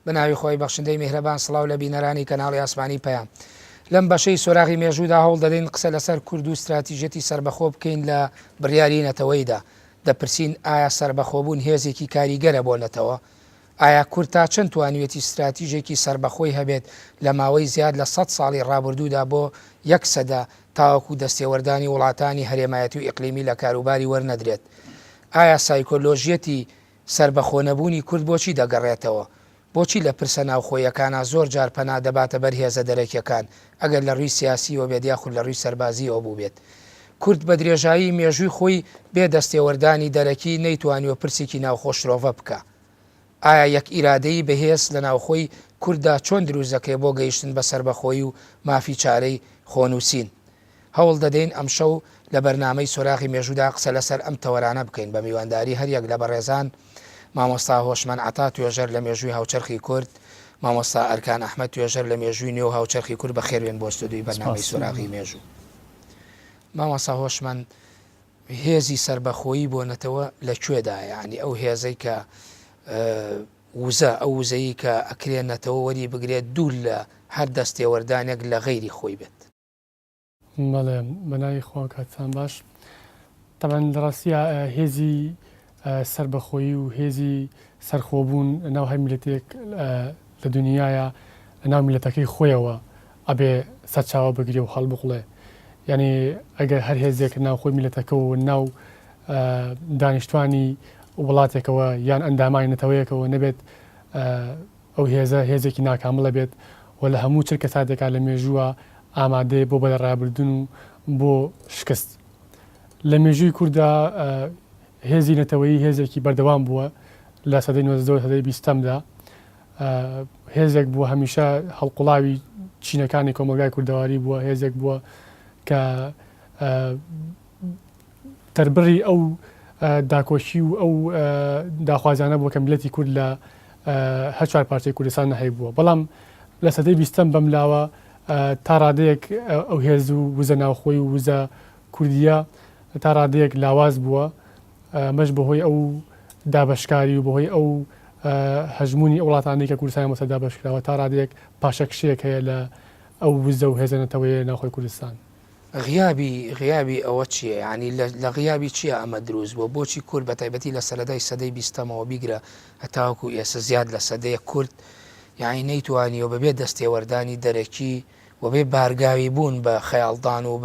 بەناوی خۆی بەخشندەی میهرەبان سڵاو لە بینەرانی کەناڵی ئاسمانی پەیام. لەم بەشەی سۆراغی مێژوودا هەوڵ دەدەین قسە لەسەر کورد و استراتیژەتی سربەخۆ بکەین لە بڕیاری نەتەوەیدا. دەپرسین ئایا سربەخۆبوون هێزێکی کاریگەرە بۆ نەتەوە؟ ئایا کورد تا چەند توانوێتی استراتیژێکی سربەخۆی هەبێت لە ماوەی زیاد لە 100 ساڵی ڕابردوودا بۆ 100 تاوەکو دەستێوەردانی وڵاتانی هەرێمایەتی و ئیقلیمی لە کاروباری وەرنەدرێت؟ ئایا سایکۆلۆژیەتی سربەخۆنەبوونی کورد بۆچی دەگەڕێتەوە؟ بۆچی لە پرسە ناوخۆیەکانە زۆر جار پەنا دەباتە بەر هێزە دەرەکیەکان ئەگەر لە ڕووی سیاسیەوە بێت یاخود لە ڕووی سەربازیەوە بوو بێت؟ کورد بە درێژایی مێژووی خۆی بێ دەستێوەردانی دەرەکی نەیتوانیوە پرسێکی ناوخۆ شرۆڤە بکە. ئایا یەک ئیرادەی بەهێز لە ناوخۆی کووردا چۆن دروستەکەی بۆ گەیشتن بە سربەخۆیی و مافی چارەی خۆنووسین؟ هەوڵ دەدەین ئەم شەو لە بەرنامەی سۆراغی مێژوودا قسە لەسەر ئەم تەوەرانە بکەین بە میوانداری هەریەک لە بەڕێزان مامۆستا هۆشمان عەتا توێژەر لە مێژووی هاوچەرخی کورد، مامۆستا ئەرکان ئەحمەد توێژەر لە مێژووی نێو هاوچەرخی کورد بە خێرێن بۆ ستودیۆی بەرنامەی سۆراغی مێژوو. مامۆستا هۆشمان هێزی سربەخۆیی بۆ نەتەوە لەکوێدا؟ یعنی ئەو هێزەی کە وزە ئەو وزەیی کە ئەکرێنەتەوە وەری بگرێت دوور لە هەر دەستێوەردانێک لە غەیری خۆی بێت. بەڵێ بەناوی خۆ کاتتان باش. تەمان لە ڕاستیە هێزی سربەخۆیی و هێزی سەرخۆبوون ناو هەر میلەتێک لە دنیاە لە ناو میلەتەکەی خۆیەوە ئەبێ سەرچاوە بگرێ و هەڵ بقڵێ. یعنی ئەگەر هەر هێزێک ناوخۆی میلەتەکەەوە ناو دانیشتوانی وڵاتێکەوە یان ئەندامانی نەتەوەیەکەوە نەبێت ئەو هێزە هێزێکی ناکامڵە بێت و لە هەموو چرکە ساتێکا لە مێژووە ئامادەیە بۆ بەدەڕابردن و بۆ شکست. لە مێژووی کووردا هێزی نەتەوەیی هێزێکی بەردەوام بووە لە سەدەی 1920دا هێزێک بووە هەمیشە هەڵقوڵاوی چینەکانی کۆمەلگای کوردەواری بووە، هێزێک بووە کە تەربڕی ئەو داکۆشی و ئەو داخوازانە بووە کە میلەتی کورد لە هەر چوار پارچەی کوردستان نەهەیە بووە. بەڵام لە سەدەی 20م بەملاوە تا ڕادەیەک ئەو هێز و وزە ناوخۆی و وزە کوردیە تا ڕادەیەک لاواز بووە مەش بەهۆی ئەو دابەشکاری و بەهۆی ئەو هەژمونی وڵاتانی کە کوردستان مەسە دابەشکراوە تا ڕادەیەک پاشەکشەیەک هەیە لە ئەو وزە و هێزە نەتەوەیە ناوخۆی کوردستان. غیابی ئەوە چییە؟ ینی لە غیابی چییە ئەمە دروست بۆ؟ بۆچی کورد بە تایبەتی لە سەرەدای سەدەی 20ەمەوە بیگرە هەتاوەکو ئێستا زیاد لە سەدەیە کورد یعنی نەیتوانیەوە بەبێ دەستێوەردانی دەرەکی و بێ بارگاوی بوون بە خەیاڵدان و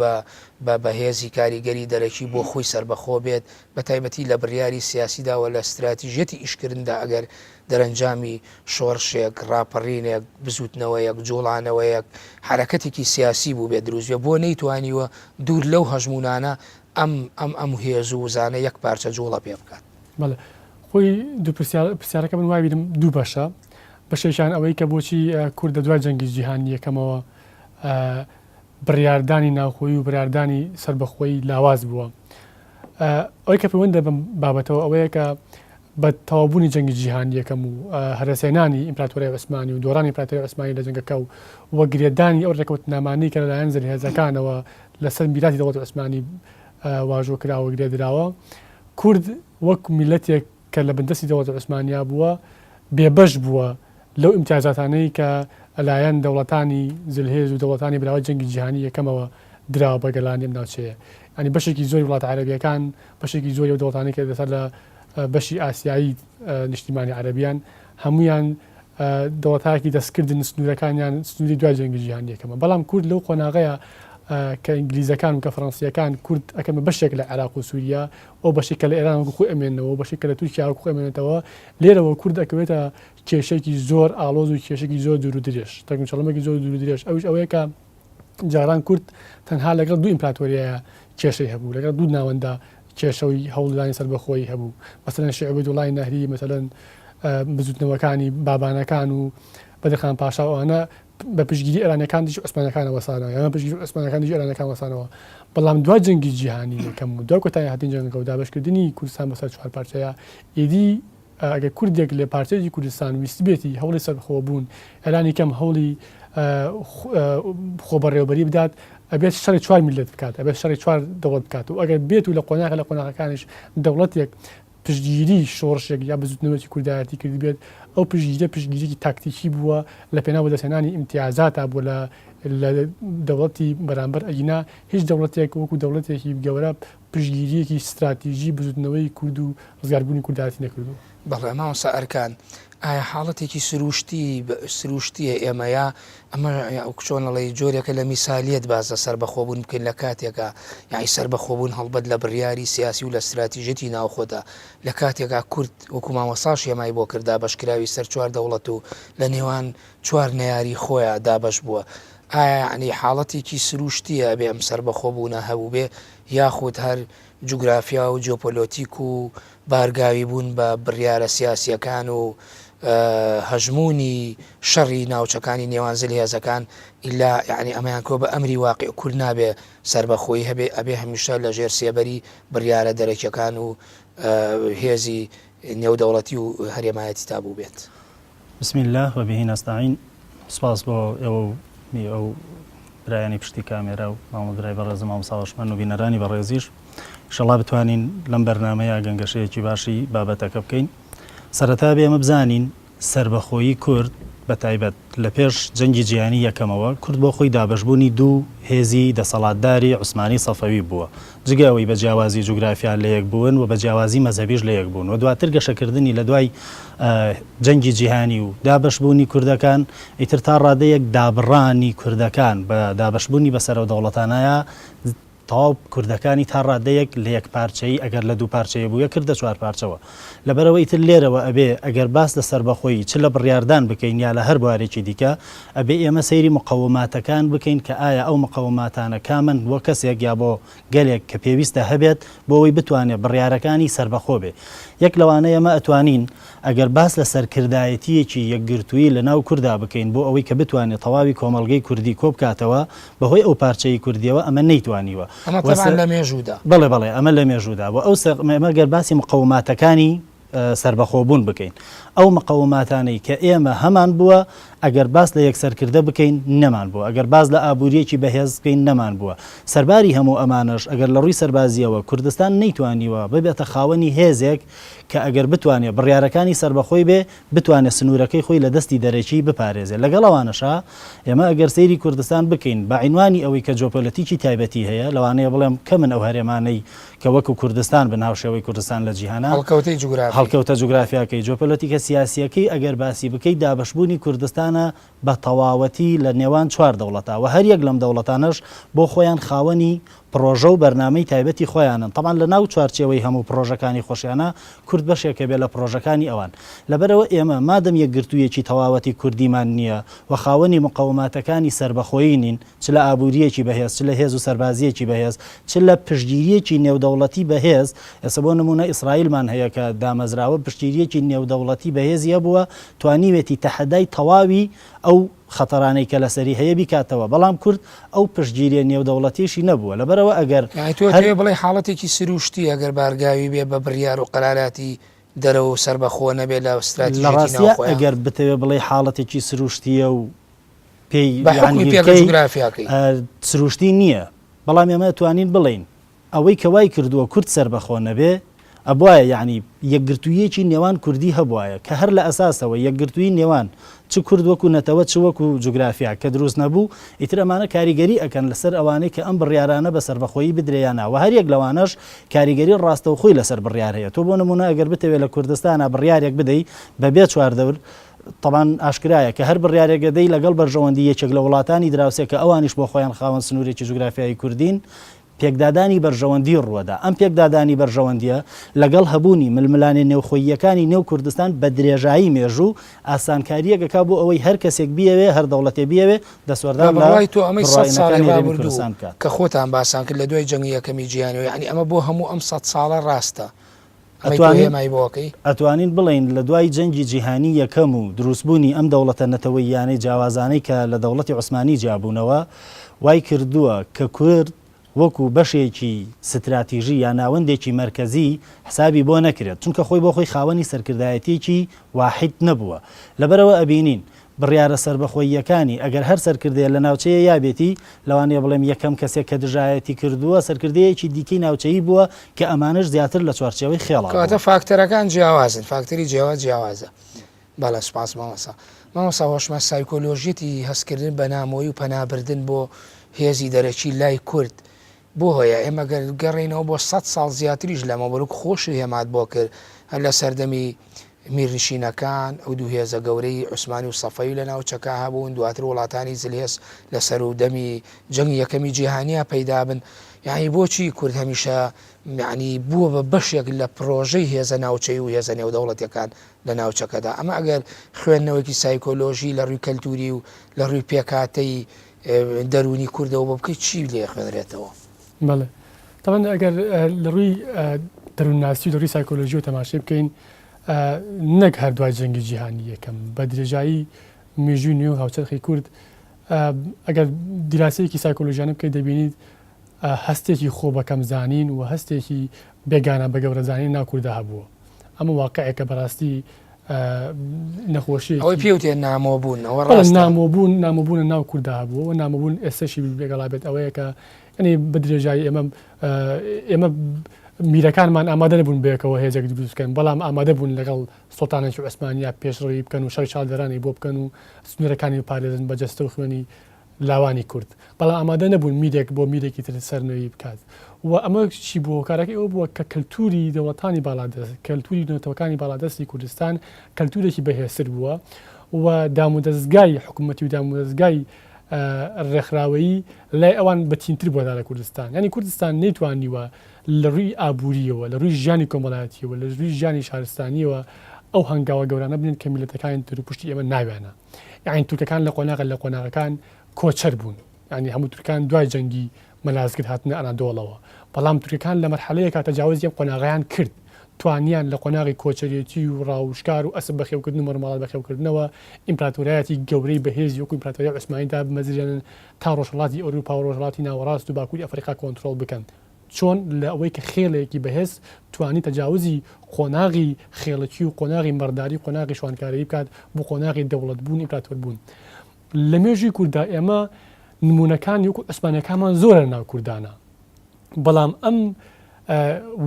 بە بەهێزی کاریگەری دەرەکی بۆ خۆی سربەخۆ بێت بە تایبەتی لە بڕیاری سیاسیداوە لە استراتیژەتی ئیشکردندا ئەگەر دەرەنجامی شۆڕشێک ڕاپەڕینێک بزوتنەوەیەک جوڵانەوەیەک حرەکەتێکی سیاسی بوو بێت دروستێ بۆ نەیتوانیوە دوور لەو هەژمونانە ئەم هێز و وزانە یەک پارچە جوڵە پێ بکات. بەڵێ خۆی دوو پرسیارەکە من وای بیرم دوو بەشە. بەشێکیان ئەوەی کە بۆچی کورد لە دوای جەنگی جیهانی یەکەمەوە بڕیاردانی ناوخۆیی و بڕیاردانی سربەخۆیی لاواز بووە. ئەوەی کە پەیوەندە بەم بابەتەوە ئەوەیە کە بە تەواوبوونی جەنگی جیهانی یەکەم و هەرەسێنانی ئیمپراتۆریای عوسمانی و دۆڕانی ئیمپراتۆریای عوسمانی لە جەنگەکە و وەگرێدانی ئەو ڕێکەوتنامانەی کە لەلایەن زەرهێزەکانەوە لەسەر میراتی دەوڵەتی عوسمانی واژۆکراوە گرێدراوە، کورد وەک میلەتێک کە لە بەندەستی دەوڵەتی عوسمانیا بووە بێبەش بووە لەو ئیمتیازاتانەی کە لەلایەن دەوڵەتانی زلهێز و دەوڵەتانی بەراورد جەنگی جیهانی یەکەمەوە دراوە بە گەڵانی ناوچەیە. ینی بەشێکی زۆری وڵاتە عەرەبیەکان بەشێکی زۆری و دەوڵەتانی کە دەسەر لە بەشی ئاسیایی نیشتیمانی عەرەبیان هەمویان دەوڵەتایەکی دەستکردن سنوورەکانیان سنووری دوای جەنگی جیهانی یەکەمە. بەڵام کورد لەو قۆناغەیە کە ئینگلیزەکان و کە فەڕەنسیەکان کورد ئەکەمە بەشێک لە عێراق و سووریا ئەو بەشێک کە لە ئێران وەکو خۆی ئەمێنەوە بەشێک کە لە تورکیا وەکو خۆی ئەمێنێتەوە لێرەوە کورد ئەکەوێتە کێشێکی زۆر ئاڵۆز و کێشێکی زۆر دوور و درێژ تەکنچەڵمێکی زۆر دوور و درێژ. ئەوش ئەوەیە کە جاران کورد تەنها لەگەڵ دوو ئیمپراتۆریایە کێشەی هەبوو، لەگەڵ دوو ناوەندا کێشەوەی هەوڵدانی سەربەخۆیی هەبوو. مەسەلەن شێخ عەبدوڵڵای نەهری، مەسەلەن بزوتنەوەکانی بابانەکان و بەدرخان پاشا ئەوانە بە پشتگیری ئێرانیەکان دیژ عوسمانیەکان وەسانەوە یان پشتگیری عوسمانیەکان دیژ ئێرانیەکان وەسانەوە. بەڵام دوای جەنگی جیهانی یەکەم و دوای کۆتایی هاتنی جەنگەکە و دابەشکردنی کوردستان بەسەر چوار پارچەیە ئیدی ئەگەر کوردێک لە پارچەیەکی کوردستان ویستی بێتی هەوڵی سەربەخۆ بوون ئێرانی کەم هەوڵی خۆبەڕێوەبەری بدات ئەبێت شەڕی چوار میلەت بکات، ئەبێت شەڕی چوار دەوڵەت بکات و ئەگەر بێت و لە قۆناغەکانیش دەوڵەتێک پشتگیری شۆڕشێک یا بزوتنەوەی کوردایەتی کردی بێت ئەو پشتگیری تاکتیکی بووە لە پێناو بەدەستهێنانی ئیمتیازاتە بووە لە دەوڵەتی بەرامبەر ئەگینا هیچ دەوڵەتێک وەکو دەوڵەتێکی گەورە پشتگیریەکی استراتیژی بزوتنەوەی کورد و ڕزگاربوونی کوردایەتی نەکردو. بەڵێ ماوەسا ئەرکان ئایا حاڵەتێکی سروشتیە ئێمەیە ئەمە چۆنەڵی جۆرێکە لە میسالیت بازە سربەخۆبوون بکەین لە کاتێکە یاعی سربەخۆبوون هەڵبەت لە بڕیاری سیاسی و لە استراتیژەتی ناوخۆدا لە کاتێکا کورد وەکو مامەساش ئێمای بۆ کردا بەشکراوی سەر 4 دەوڵەت و لە نێوان 4 نەیاری خۆیان دابەش بووە. ئایا عنی حاڵەتێکی سروشتیە بێ ئەم سربەخۆبوونە هەبوو بێ یاخود هەر جوگرافیا و جۆپۆلۆتیک و بارگاوی بوون بە بڕیارە سیاسیەکان و هەژمونی شەڕی ناوچەکانی نێوان هێزەکان ئیلا یعنی ئەمەیان کۆ بە ئەمری واقع کورد نابێ سربەخۆی هەبێ ئەبێ هەمیشە لە ژێر سێبەری بڕیارە دەرەکیەکان و هێزی نێودەوڵەتی و هەرێمایەتی تابوو بێت. بسم الله وبه نستعين. سپاس بۆ ئەو برایانی پشتی کامێرا و مامۆستای بەڕێزم مامۆستا و بینەرانی بەڕێزیش ئینشەڵا بتوانین لەم بەرنامەیە گەنگەشەیەکی باشی بابەتەکە بکەین. سەرەتا بێمە بزانین سربەخۆیی کورد بە تایبەت لە پێش جەنگی جیهانی یەکەمەوە کورد بۆ خۆی دابەشبوونی دوو هێزی دەسەڵاتداری عوسمانی سەفەوی بووە، جگەوەی بە جیاوازی جوگرافیا لە یەک بوون و بە جیاوازی مەزهەبیش لە یەک بوون و دواتر گەشەکردنی لە دوای جەنگی جیهانی و دابەشبوونی کوردەکان ئیتر تا ڕادەیەک دابڕانی کوردەکان بە دابەشبوونی بەسەر و دەوڵەتانایە تاو کوردەکانی تا ڕادەیەک لە یەک پارچەی ئەگەر لە دوو پارچەیە بووە کردە 4 پارچەوە. لەبەرەوەی تر لێرەوە ئەبێ ئەگەر باس لە سربەخۆیی چ لە بڕیاردان بکەین یا لە هەر بوارێکی دیکە ئەبێ ئێمە سەیری مقەوماتەکان بکەین کە ئایا ئەو مقەوماتانە کامن بۆ کەسێک یا بۆ گەلێک کە پێویستە هەبێت بۆەوەی بتوانێت بڕیارەکانی سربەخۆ بێ. یەک لەوانە ئێمە ئەتوانین ئەگەر باس لە سەرکردایەتیەکی یەکگرتووی لە ناو کووردا بکەین بۆ ئەوەی کە بتوانێت تەواوی کۆمەڵگەی کوردی کۆ بکاتەوە بەهۆی ئەو پارچەی کوردیەوە ئەمە نەیتوانیوە. لە مێژوودا بڵێ ئەمە لە مێژوودا بۆ ئەو ئێمە گەر باسی مقەوماتەکانی سربەخۆبوون بکەین. ئەو مقەوماتانەی کە ئێمە هەمان بووە ئەگەر باس لە یەکسەرکردە بکەین نەمان بووە، ئەگەر باز لە ئابوووریەکی بەهێز بکەین نەمان بووە. سەرباری هەموو ئەمانش ئەگەر لە ڕووی سەربازیەوە کوردستان نەیتوانیوە ببێتە خاوەنی هێزێک کە ئەگەر بتوانێت بڕیارەکانی سربەخۆی بێ بتوانێت سنوورەکەی خۆی لە دەستی دەرەکی بپارێزێت. لەگەڵەوانەشا ئێمە ئەگەر سەیری کوردستان بکەین بە عینوانی ئەوەی کە جۆپۆلۆتیکی تایبەتی هەیە لەوانەیە بڵێم کە من ئەو هەرێمانەی کە وەکو کوردستان بناوشەوەی کوردستان لە جیهانە هەڵکەوتە جوگرافیاکەی جۆپۆلۆتیکە سیاسیەکەی ئەگەر باسی بکەی دابەشبوونی کوردستانە بە تەواوەتی لە نێوان 4 دەوڵەتە و هەر یەک لەم دەوڵەتانەش بۆ خۆیان خاوەنی پرۆژە و بەرنامەی تایبەتی خۆیانن. تەمان لە ناو چوارچێوەی هەموو پرۆژەکانی خۆشیانە کورد بەشێکە بێ لە پرۆژەکانی ئەوان. لەبەرەوە ئێمە مادەم یەکگرتوویەکی تەواوەتی کوردیمان نییە و خاوەنی مقەوماتەکانی سربەخۆیی نین، چ لە ئابووریەکی بەهێز، چ لە هێز و سەربازیەکی بەهێز، چ لە پشتگیریەکی نێودەوڵەتی بەهێز. ئێستا بۆ نمونە ئیسرائیلمان هەیە کە دامەزراوە پشتگیریەکی نێودەوڵەتی بەهێزیە بووە توانیوێتی تەحەدای تەواوی ئەو خەتەرانەی کە لەسەری هەیە بیکاتەوە، بەڵام کورد ئەو پشتگیریە نێودەوڵەتیشی نەبووە. لەبەرەوە ئەگەر بڵێ حاڵەتێکی سروشتی ئەگەر بارگاوی بێ بە بڕیار و قەراراتی دەرەوە سربەخۆ نەبێت لە استراتیژی ئەگەر بتەوێ بڵێ حاڵەتێکی سروشتیە و پێی سروشتی نییە، بەڵام ئێمە توانین بڵین ئەوەی کەوای کردووە کورد سربەخۆ نەبێ ئەبواە یعنی یەکگرتوویەکی نێوان کوردی هەبواە کە هەر لە ئەساسەوە یەکگرتووی نێوان چ کورد وەکو نەتەوە چ وەکو جوگرافیا کە دروست نەبوو ئیتر ئەمانە کاریگەری ئەکەن لەسەر ئەوانەی کە ئەم بڕیارانە بە سربەخۆیی بدرێیانەوە. هەر یەک لەوانەش کاریگەری ڕاستەوخۆی لەسەر بڕیار هەیە. تۆ بۆ نمونە ئەگەر بتەوێت لە کوردستانە بڕیارێک بدەی بەبێ 4 دەور طبعاً ئاشکرایە کە هەر بڕیارێک دەی لەگەڵ بەرژەوەندی یەکێک لە وڵاتانی دراوسێک کە ئەوانیش بۆ خۆیان خاوەن سنوورێکی جوگرافیایی کوردین پێکدادانی بەرژەوەندی ڕووەدا. ئەم پێکدادانی بەرژەوەندیە لەگەڵ هەبوونی ململانی نێوخۆییەکانی نێو کوردستان بە درێژایی مێژوو ئاسانکاریەکەکا بۆ ئەوەی هەر کەسێک بیەوێ هەر دەوڵەتێ بیەوێ دەسوەردان تۆ ئەمەی کە خۆتان باسان کرد لە دوای جەنگی یەکەمی جیهانی، یعنی ئەمە بۆ هەموو ئەم 100 ساڵە ڕاستە. ئەتوانین بڵین لە دوای جەنگی جیهانی یەکەم و دروستبوونی ئەم دەوڵەتە نەتەوەییانەی جیاوازانەی کە لە دەوڵەتی عوسمانی جیابوونەوە وای کردووە کە کورد وەکو بەشێکی ستراتیژی یا ناوەندێکی مرکزی حسابی بۆ نەکرێت، چونکە خۆی بۆ خۆی خاوەنی سەرکردایەتێکی واحد نەبووە. لەبەرەوە ئەبینین بڕیارە سربەخۆییەکانی ئەگەر هەر سەرکردەیە لە ناوچەیە یابێتی لەوانەیە بڵێم یەکەم کەسێک کە دژایەتی کردووە سەرکردەیەکی دیکەی ناوچەیی بووە کە ئەمانش زیاتر لە چوارچێوەی خێڵا کاتە فاکتەرەکان جیاوازن فاکتەری جیاوازە بەڵە سپاس مامەسا مامەسا هۆشمە سایکۆلۆژیەتی هەستکردن بە نامۆیی و پەنابردن بۆ هێزی دەرەکی لای کورد بۆ هۆیە ئێمە گەڕێنەوە بۆ 100 ساڵ زیاتریش لەمە بەروک خۆشی هێمات بۆ کرد هەر لە سەردەمی میرنشینەکان ئەو دوو هێزە گەورەی عوسمانی و سەفەوی لە ناوچەکە هەبوون دواتر وڵاتانی زلهێز لە سەر و دەمی جەنگی یەکەمی جیهانیا پەیدا بن یعنی بۆچی کورد هەمیشە یعنی بووە بە بەشێک لە پرۆژەی هێزە ناوچەی و هێزە نێودەوڵەتەکان لە ناوچەکەدا ئەمە ئەگەر خوێندنەوەکی سایکۆلۆژی لە ڕووی کەلتوری و لە ڕووی پێکاتەی دەرونی کوردەوە بە بکەیت چی لێ خوێنرێتەوە بەڵێ تەمەەن ئەگەر لە ڕووی دەروونناسی و لە ڕووی سایکۆلۆژی و تەماشای بکەین نەک هەردوای جەنگی جیهانی یەکەم بە درێژایی مێژووی نوێ و هاوچەرخی کورد ئەگەر دیراسەیەکی سایکۆلۆژیانە بکەیت دەبینیت هەستێکی خۆ بەکەم زانین و هەستێکی بێگانە بە گەورەزانین ناو کووردا هەبووە ئەمە واقعەکە بەڕاستی نەخۆشی ئەوەی پێوتێ نامۆبوون نامۆبوون ناو کووردا هەبووە و نامۆبوون ئێستاشی بێگەڵا بێت ئەوەیە کە ئەنی بە درێژایی ئێمە میرەکانمان ئامادە نەبوون بێکەوە هێزێک دروستکەن بەڵام ئامادە بوون لەگەڵ سڵتانێکی عوسمانیا پێشڕەوی بکەن و شەڕی چاڵدەرانی بۆ بکەن و سنوورەکانی پارێزن بە جەستە و خوێنی لاوانی کورد بەڵام ئامادە نەبوون میرێک بۆ میرێکی تر سەرنەوەی بکات و ئەمە چی بووە کارەکە ئەوە بووە کە کەلتوری دەوڵەتانی باڵادەست کەلتوری نەوتەوەکانی باڵادەستی کوردستان کەلتورێکی بەهێزتر بووە و دامودەستگای حکوومەتی و دامودەستگای ڕێکخراوەیی لای ئەوان بەتینتر بۆدا لە کوردستان ینی کوردستان نەیتوانیوە لە ڕووی ئابوووریەوە لە ڕووی ژیانی کۆمەڵایەتیەوە لە ڕووی ژیانی شارستانیەوە ئەو هەنگاوە گەورانە بنێن کە میلەتەکانی تر پشتی ئێمە ناوێنە یعنی تورکەکان لە قۆناغەکان کۆچەر بوون ینی هەموو تورکان دوای جەنگی مەلازگرت هاتنە ئەنادۆڵەوە بەڵام تورکەکان لە مەرحەلەیە کە تەجاوزی قۆناغیان کرد توانیان لە قۆناغی کۆچەریەتی و ڕاوشکار و ئەسب بەخێوکردن و مەرماڵات بەخێوکردنەوە ئیمپراتۆریەتی گەورەی بەهێزی وەکو ئیمپراتۆریای عوسمانیدا بمەزرێنن تا ڕۆژهەڵاتی ئەوروپا و ڕۆژهەڵاتی ناوەڕاست و باکووری ئەفریقا کۆنتترۆل بکەن چۆن لە ئەوەی کە خێڵێکی بەهێز توانی تەجاوزی قۆناغی خێڵەتی و قۆناغی مەرداری قۆناغی شوانکاری بکات بۆ قۆناغی دەوڵەت بوون ئیمپراتۆر بوون لە مێژووی کووردا ئێمە نمونونەکانی وەکو عوسمانیەکانمان زۆرە لە ناو کوردانە بەڵام ئەم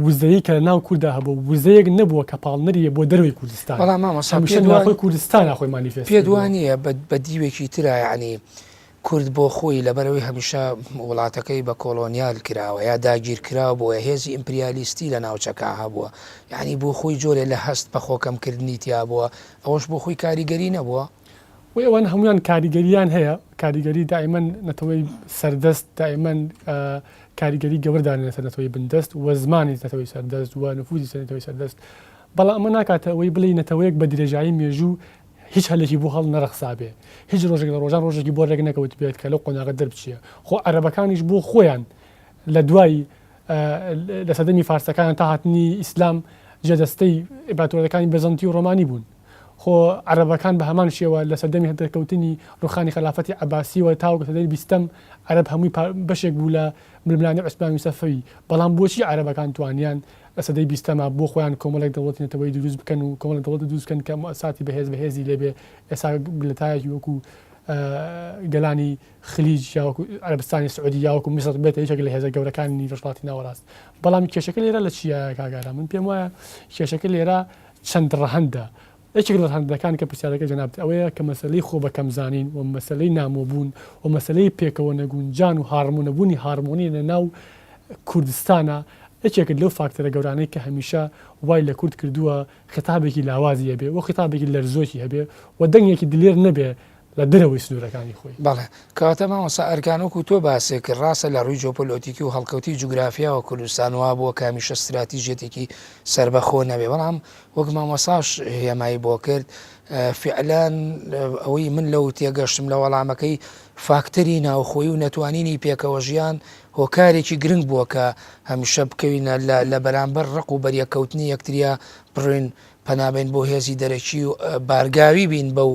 وزەیە کە لە ناو کووردا هەبوو وزەیەک نەبووە کە پاڵنەریە بۆ دەروی کوردستان بەڵام کوردستان خۆی مانیفێست پێ دوانیە بە دیوێکی ترە یعنی کورد بۆ خۆی لەبەرەوەی هەمیشە وڵاتەکەی بە کۆلۆنیال کراوە یا داگیر کراوە بۆ هێزی ئیمپریالیستی لە ناوچەکە هەبووە یعنی بۆ خۆی جۆرێ لە هەست بە خۆکەمکردنی تیا بووە ئەوەش بۆ خۆی کاریگەری نەبووە و ئەوان هەمویان کاریگەریان هەیە کاریگەری دائیمەن نەتەوەی سەردەست دائیمەن کاریگەری گەوردانێتە نەتەوەی بندەست و زمانی نەتەوەی سەردەست و نفوذی سەرنەتەوەی سەردەست بەڵام ئەمە ناکاتە ئەوەی بڵێ نەتەوەیەک بە درێژایی مێژوو هیچ هەلێکی بۆ هەڵ نەرەخسابێ هیچ ڕۆژێک لە ڕۆژان ڕۆژێکی بۆ ڕێک نەکەوت بێت کە لەو قۆناغە دەربچیە خۆ عەرەبەکانیش بۆ خۆیان لە دوای لە سەدەمی فارسەکان تا هاتنی ئیسلام جێدەستەی ئیمپراتۆریەکانی بەزەنتی و ڕۆمانی بوون خۆ عەرەبەکان بە هەمان شێوە لە سەردەمی هەردەرکەوتنی ڕوخانی خەلافەتی عەباسیەوە تاوەکو سەدەمی بیستەم عەرەب هەمووی بەشێک بوو لە ململانی عوسمانی و سەفەوی بەڵام بۆچی عەرەبەکان توانیان لە سەدەی بیستەمە بۆ خۆیان کۆمەڵێک دەوڵەتی نەتەوەی دروست بکەن و کۆمەڵێک دەوڵەت دروست بکەن کە مؤسساتی بەهێزی لێبێ ئێستا گلەتایەکی وەکو گەلانی خلیج یا وەکو عەرەبستانی سعودی یا وەکو میسر بێتە یەکێک لە هێزە گەورەکانی ڕۆژهەڵاتی ناوەڕاست بەڵام کێشەکە لێرە لە چیە کاگارە من پێم وایە کێشەکە لێرە چەند ڕەهەندە یەکێک لە ڕەهەندەکان کە پرسیارەکە جەنابێت ئەوەیە کە مەسەلەی خۆ بەکەم زانین و مەسەلەی نامۆبوون و مەسەلەی پێکەوە نەگونجان و هارمونەبوونی هارمۆنی لە ناو کوردستانە یەکێکت لەو فاکتەرە گەورانەی کە هەمیشە وای لە کورد کردووە خێتابێکی لاوازی هەبێ و خێتابێکی لەرزۆکی هەبێ و دەنگێکی دلێر نەبێ لە دەرەوەی سنوورەکانی خۆی بەڵێ کەواتە مامۆستا ئەرکانوەکو تۆ باسێ کرد ڕاستە لە ڕووی جۆپۆلۆتیکی و هەڵکەوتی جوگرافیاوە کوردستان وا بووە کە هەمیشە استراتیژێتێکی سربەخۆ نەبێ بەڵام وەک مامۆساش هێمایی بۆ کرد فعلان ئەوەی من لەو تێگەشتم لە وەڵامەکەی فاکتەری ناوخۆی و نەتوانینی پێکەوە ژیان هۆکارێکی گرنگ بووە کە هەمیشە بکەوینە لە بەرامبەر ڕق و بەریەکەوتنی یەکتریا بڕین پەنابێن بۆ هێزی دەرەکی و بارگاوی بین بەو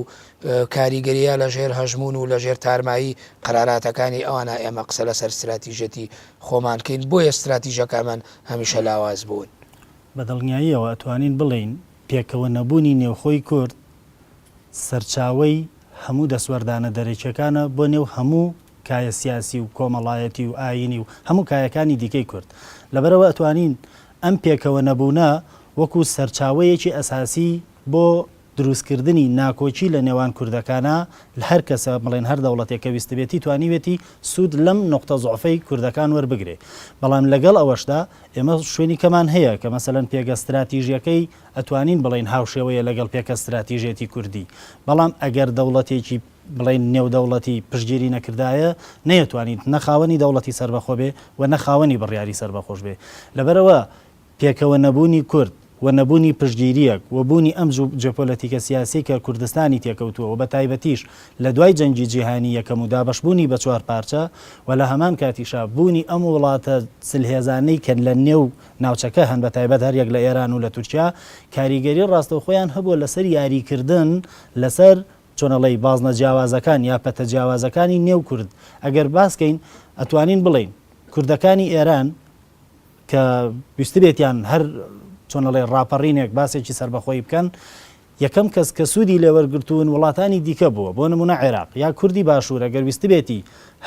کاریگەریە لە ژێر هەژمون و لە ژێر تارمایی قەراراتەکانی ئەوانە ئێمە قسە لەسەر استراتیژەتی خۆمانکەین بۆیە استراتیژەکەمان هەمیشە لاواز بوون بە دڵنیاییەوە ئەتوانین بڵین پێکەوە نەبوونی نێوخۆی کورد سەرچاوەی هەموو دەسوەردانە دەرەکیەکانە بۆ نێو هەموو کایە سیاسی و کۆمەڵایەتی و ئاینی و هەموو کایەکانی دیکەی کورد لەبەرەوە ئەتوانین ئەم پێکەوە نەبوونە وەکو سەرچاوەیەکی ئەساسی بۆ دروستکردنی ناکۆچی لە نێوان کوردەکانە لە هەر کەسە بڵێن هەر دەوڵەتێکە ویستبێتی توانیوێتی سوود لەم نقطە زوعفەی کوردەکان وەربگرێ بەڵام لەگەڵ ئەوەشدا ئێمە شوێنی کەمان هەیە کە مەسەلەن پێگە استراتیژیەکەی ئەتوانین بڵێن هاوشێوەیە لەگەڵ پێکە استراتیژێتی کوردی بەڵام ئەگەر دەوڵەتێکی بڵێن نێودەوڵەتی پشتگیری نەکردایە نەیەتوانیت نەخاوەنی دەوڵەتی سربەخۆ بێ و نەخاوەنی بڕیاری سربەخۆش بێ لەبەرەوە پێکەوە نەبوونی کورد و نەبوونی پشتگیریەک و بوونی ئەم جیۆپۆلیتیکە سیاسی کە کوردستانی تێکەوتووە و بە تایبەتیش لە دوای جەنگی جیهانی یەکەم و دابەشبوونی بە چوار پارچە و لە هەمان کاتیشا بوونی ئەم وڵاتە سلهێزانەی کە لە نێو ناوچەکە هەن بە تایبەت هەریەک لە ئێران و لە تورکیا کاریگەری ڕاستەوخۆیان هەبووە لەسەر یاریکردن لەسەر چۆنەڵی بازنە جیاوازەکان یا پەتە جیاوازەکانی نێو کورد ئەگەر باسکەین ئەتوانین بڵین کوردەکانی ئێران کە ویستی بێتیان هەر چۆنەڵێ ڕاپەڕینێک باسێکی سربەخۆی بکەن یەکەم کەس کە سوودی لێوەرگرتوون وڵاتانی دیکە بووە بۆ نمونە عێراق یا کوردی باشوور ئەگەر ویستی بێتی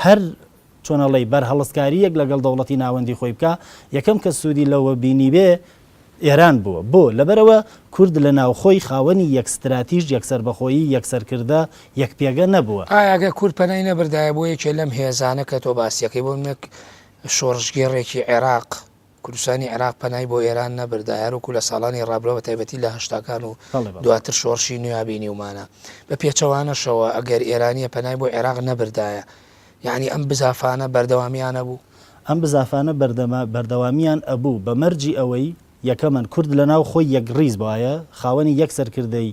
هەر چۆنەڵی بەرهەڵستکاریەک لەگەڵ دەوڵەتی ناوەندی خۆی بکە یەکەم کەس سوودی لەوە بینی بێ ئێران بووە بۆ لەبەرەوە کورد لە ناوخۆی خاوەنی یەک استراتیژ یەک سربەخۆیی یەکسەرکردە یەک پێگە نەبووە ئاگە کورد پەنای نەبردایە بۆ یەکێ لەم هێزانە کە تۆ باسیەکەی بۆ منێک شۆڕژگێڕێکی عێراق کوردستانی عێراق پەنای بۆ ئێران نەبردا یاروکو لە ساڵانی ڕابرەوە تایبەتی لە هەشتاکان و دواتر شۆڕشی نوێبینی ومانە بە پێچەوانەشەوە ئەگەر ئێرانیە پەنای بۆ عێراق نەبردایە یعنی ئەم بزافانە بەردەوامیانە بوو ئەم بزافانە بەردەوامیان ئەبوو بە مەرجی ئەوەی یەکەمەن کورد لە ناو خۆی یەک ڕیز بواە خاوەنی یەک سەرکردەی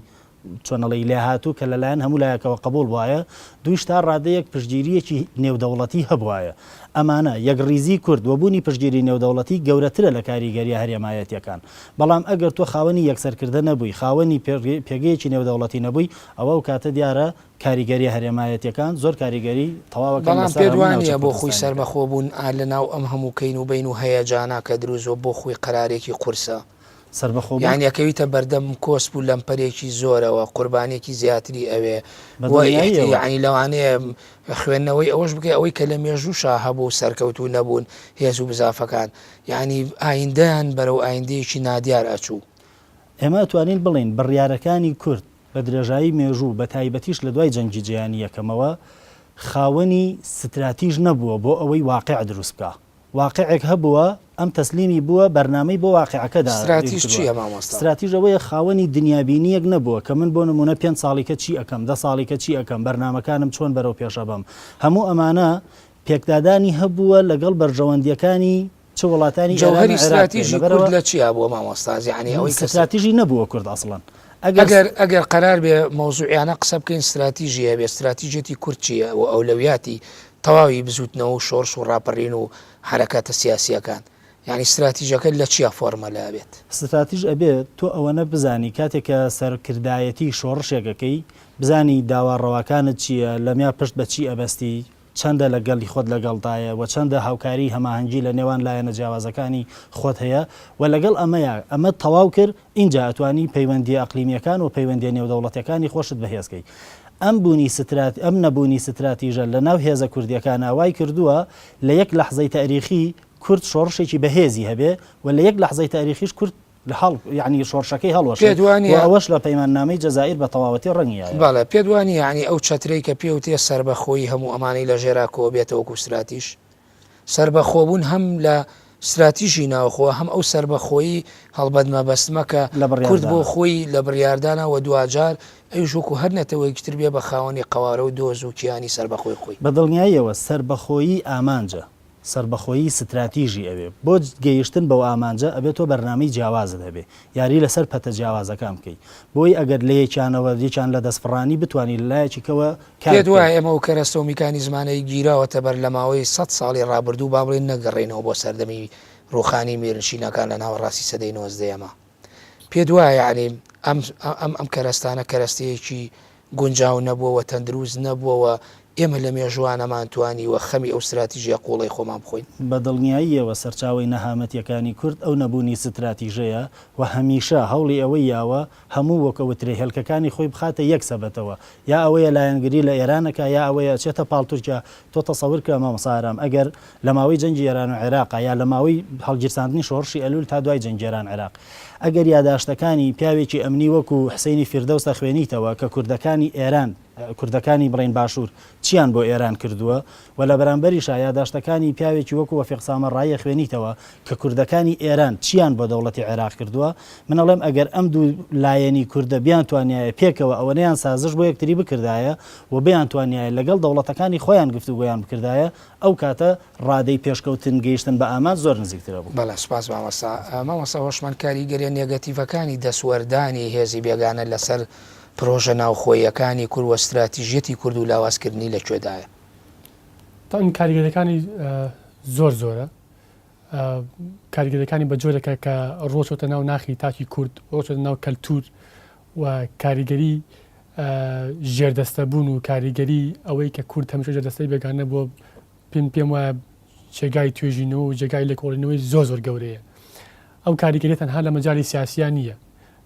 چۆنەڵی لێ هاتوو کە لەلایەن هەموو لایەکەوە قبول وایە دویش تا ڕادەیەک پشتگیریەکی نێودەوڵەتی هەبوایە ئەمانە یەک ڕیزی کورد وەبوونی پشتگیری نێودەوڵەتی گەورەترە لە کاریگەری هەرێمایەتیەکان بەڵام ئەگەر تۆ خاوەنی یەکسەرکردە نەبووی خاوەنی پێگەیەکی نێودەوڵەتی نەبووی ئەوە و کاتە دیارە کاریگەری هەرێمایەتیەکان زۆر کاریگەری تەواوەکان بەڵام پێدوانیە بۆ خۆی سەربەخۆ بوون لە ناو ئەم هەموو کەین و بین و هەیەجانە کە دروزۆ بۆ خۆی قەرارێکی قورسە سربەخۆ یانیەکەویتە بەردەم کۆسپ و لەمپەرێکی زۆرەوە قوربانێکی زیاتری ئەوێ ینی لەوانەیە خوێندنەوەی ئەوەش بکە ئەوەی کە لە مێژوشا هەبوو سەرکەوتو نەبوون هێز و بزافەکان یعنی ئایندەیان بەرەو ئایندەیەکی نادیار ئەچوو ئێمە توانین بڵین بڕیارەکانی کورد بە درێژایی مێژوو بە تایبەتیش لە دوای جەنگی جیهانی یەکەمەوە خاوەنی ستراتیژ نەبووە بۆ ئەوەی واقع دروست بکە واقعێک هەبووە ئەم تەسلیمی بووە بەرنامەی بۆ واقعەکەدا استراتیژەوەیە خاوەنی دنیابینیەک نەبووە کە من بۆ نمونە 5 ساڵیکە چی ئەەکەم 10 ساڵیکە چی ئەەکەم بەرنمەکانم چۆن بەرەو پێشە بم هەموو ئەمانە پێکدادانی هەبووە لەگەڵ بەرژەوەندیەکانی چ وڵاتانی جەوهری استراتیژی کورد لە چیە بووە مامۆستاز یعنی ئەوەی استراتیژی نەبووە کورد ئەسڵەن ئەگەر قەرار بێ مۆزوعیانە قسە بکەین استراتیژیە بێ استراتیژێتی کورد چیە و ئەولەویاتی تەواوی بزوتنەوە و شۆڕش و ڕاپەڕین و حرەکاتە سیاسیەکان یعنی استراتیژەکە لە چیە فۆرمەلە بێت استراتیژ ئەبێت تۆ ئەوەنە بزانی کاتێکە سەرکردایەتی شۆڕشێکەکەی بزانی داواڕەوەکانت چییە لەمیا پشت بە چی ئەبەستی چەندە لەگەڵی خۆت لەگەڵدایە و چەندە هاوکاری هەماهەنگی لە نێوان لایەنە جیاوازەکانی خۆت هەیە و لەگەڵ ئەمە تەواو کرد اینجا ئەتوانی پەیوەندی ئەقلیمیەکان و پەیوەندی نێودەوڵەتەکانی خۆشت بەهێزکەی ئەم نەبوونی ستراتیژە لە ناو هێزە کوردیەکان ئاوای کردووە لە یەک لەحزەی تاریخی کورد شۆڕشێکی بەهێزی هەبێ و لە یەک لەحزەی تاریخیش کورد لە هەڵ یعنی شۆڕشەکەی هەڵوەش ئەوەش لە پەیماننامەی جەزائیر بە تەواوەتی ڕەنگیە بەڵێ پێدوانی یعنی ئەو چەترەی کە پێوتێ سەربەخۆی هەموو ئەمانەی لە ژێراکەوە بێتەوەکو استراتیژ سەربەخۆبوون هەم لە استراتیژی ناوخۆ هەم ئەو سەربەخۆیی هەڵبەت مەبەستمەکە کورد بۆ خۆی لە بڕیاردانەوە دوجار ئەوژوەکو هەر نەتەوەیکتر بێ بە خاوەنی قەوارە و دۆز و کیانی سەربەخۆی خۆی بەدڵنیاییەوە سەربەخۆیی ئامانجە سەربەخۆیی ستراتیژی ئەوێ بۆ گەیشتن بەو ئامانجە ئەبێت تۆ بەرنامەی جیاوازت هەبێ یاری لەسەر پەتە جیاوازەکان بکەیت بۆی ئەگەر لە یەکیانەوە یەکیان لە دەستفڕانی بتوانانی لایەکیکەوە پێت وایە ئێمە و کەرەستە و میکانیزمانەی گیراوەتە بەر لە ماوەی 100 ساڵی ڕابردوو با بڵێن نەگەڕێنەوە بۆ سەردەمی ڕوخانی میرنشینەکان لە ناوەڕاستی سەدەی 90 پێت وایە ینی ئەم کەرەستانە کەرەستەیەکی گونجاو نەبووەوە تەندروست نەبووەوە ئێمە لە مێژوانەمانتوانی وە خەمی ئەو استراتیژیە قوڵی خۆمان بخۆین. بە دڵنیاییەوە سەرچاوی نەهامەتیەکانی کورد ئەو نەبوونی استراتیژەیە و هەمیشە هەوڵی ئەوەی یاوە هەموو وەکەوترێ هێلکەکانی خۆی بخاتە یەک سەبەتەوە، یا ئەوەیە لایەنگری لە ئێرانەکە، یا ئەوەیە چێتە پاڵتورکیا. تۆ تەسەور کە مامۆستا ئەگەر لە ماوەی جەنگی ئێران و عێراقا یا لە ماوەی هەڵگیرساندنی شۆڕشی ئەلول تا دوای جەنگی ئێران عێراق، ئەگەر یاداشتەکانی پیاوێکی ئەمنی وەکو حسینی فیردەوسە خوێنیتەوە کە کوردەکانی ئێران کوردەکانی بڕین باشوور چیان بۆ ئێران کردووە و لە بەرامبەریشە یاداشتەکانی پیاوێکی وەکو وەفیق سامەڕایی خوێنیتەوە کە کوردەکانی ئێران چیان بۆ دەوڵەتی عێراق کردووە، منەڵێم ئەگەر ئەم دوو لایەنی کوردە بیان توانایە پێکەوە ئەوەنەیان سازش بۆ یەکتری بکردایە و بیان توانایە لەگەڵ دەوڵەتەکانی خۆیان گفتوگۆیان بکردایە، ئەو کاتە ڕادەی پێشکەوتن گەیشتن بە ئامان زۆر نزیکترە بوو. بەڵێ سپاس مامۆستا هۆشمان کاریگەریە نێگەتیڤەکانی دەسوەردانی هێزی بێگانە لەسەر پرۆژە ناوخۆیەکانی کورد و استراتیژیەتی کورد و لاوازکردنی لەکوێدایە. تا'n کاریگەریەکانی زۆر زۆرە، کاریگەریەکانی بە جۆرێکە کە ڕۆچۆتە ناو ناخی تاکی کورد، ڕۆچۆتە ناو کەلتور و کاریگەری ژێردەستەبوون و کاریگەری ئەوەی کە کورد هەمیشە ژێردەستەی بێگانە بۆ پێم وایە جێگای توێژینەوە و جێگای لێکۆڵینەوەی زۆر گەورەیە. ئەو کاریگەری تەنها لە مەجای سیاسیان نییە،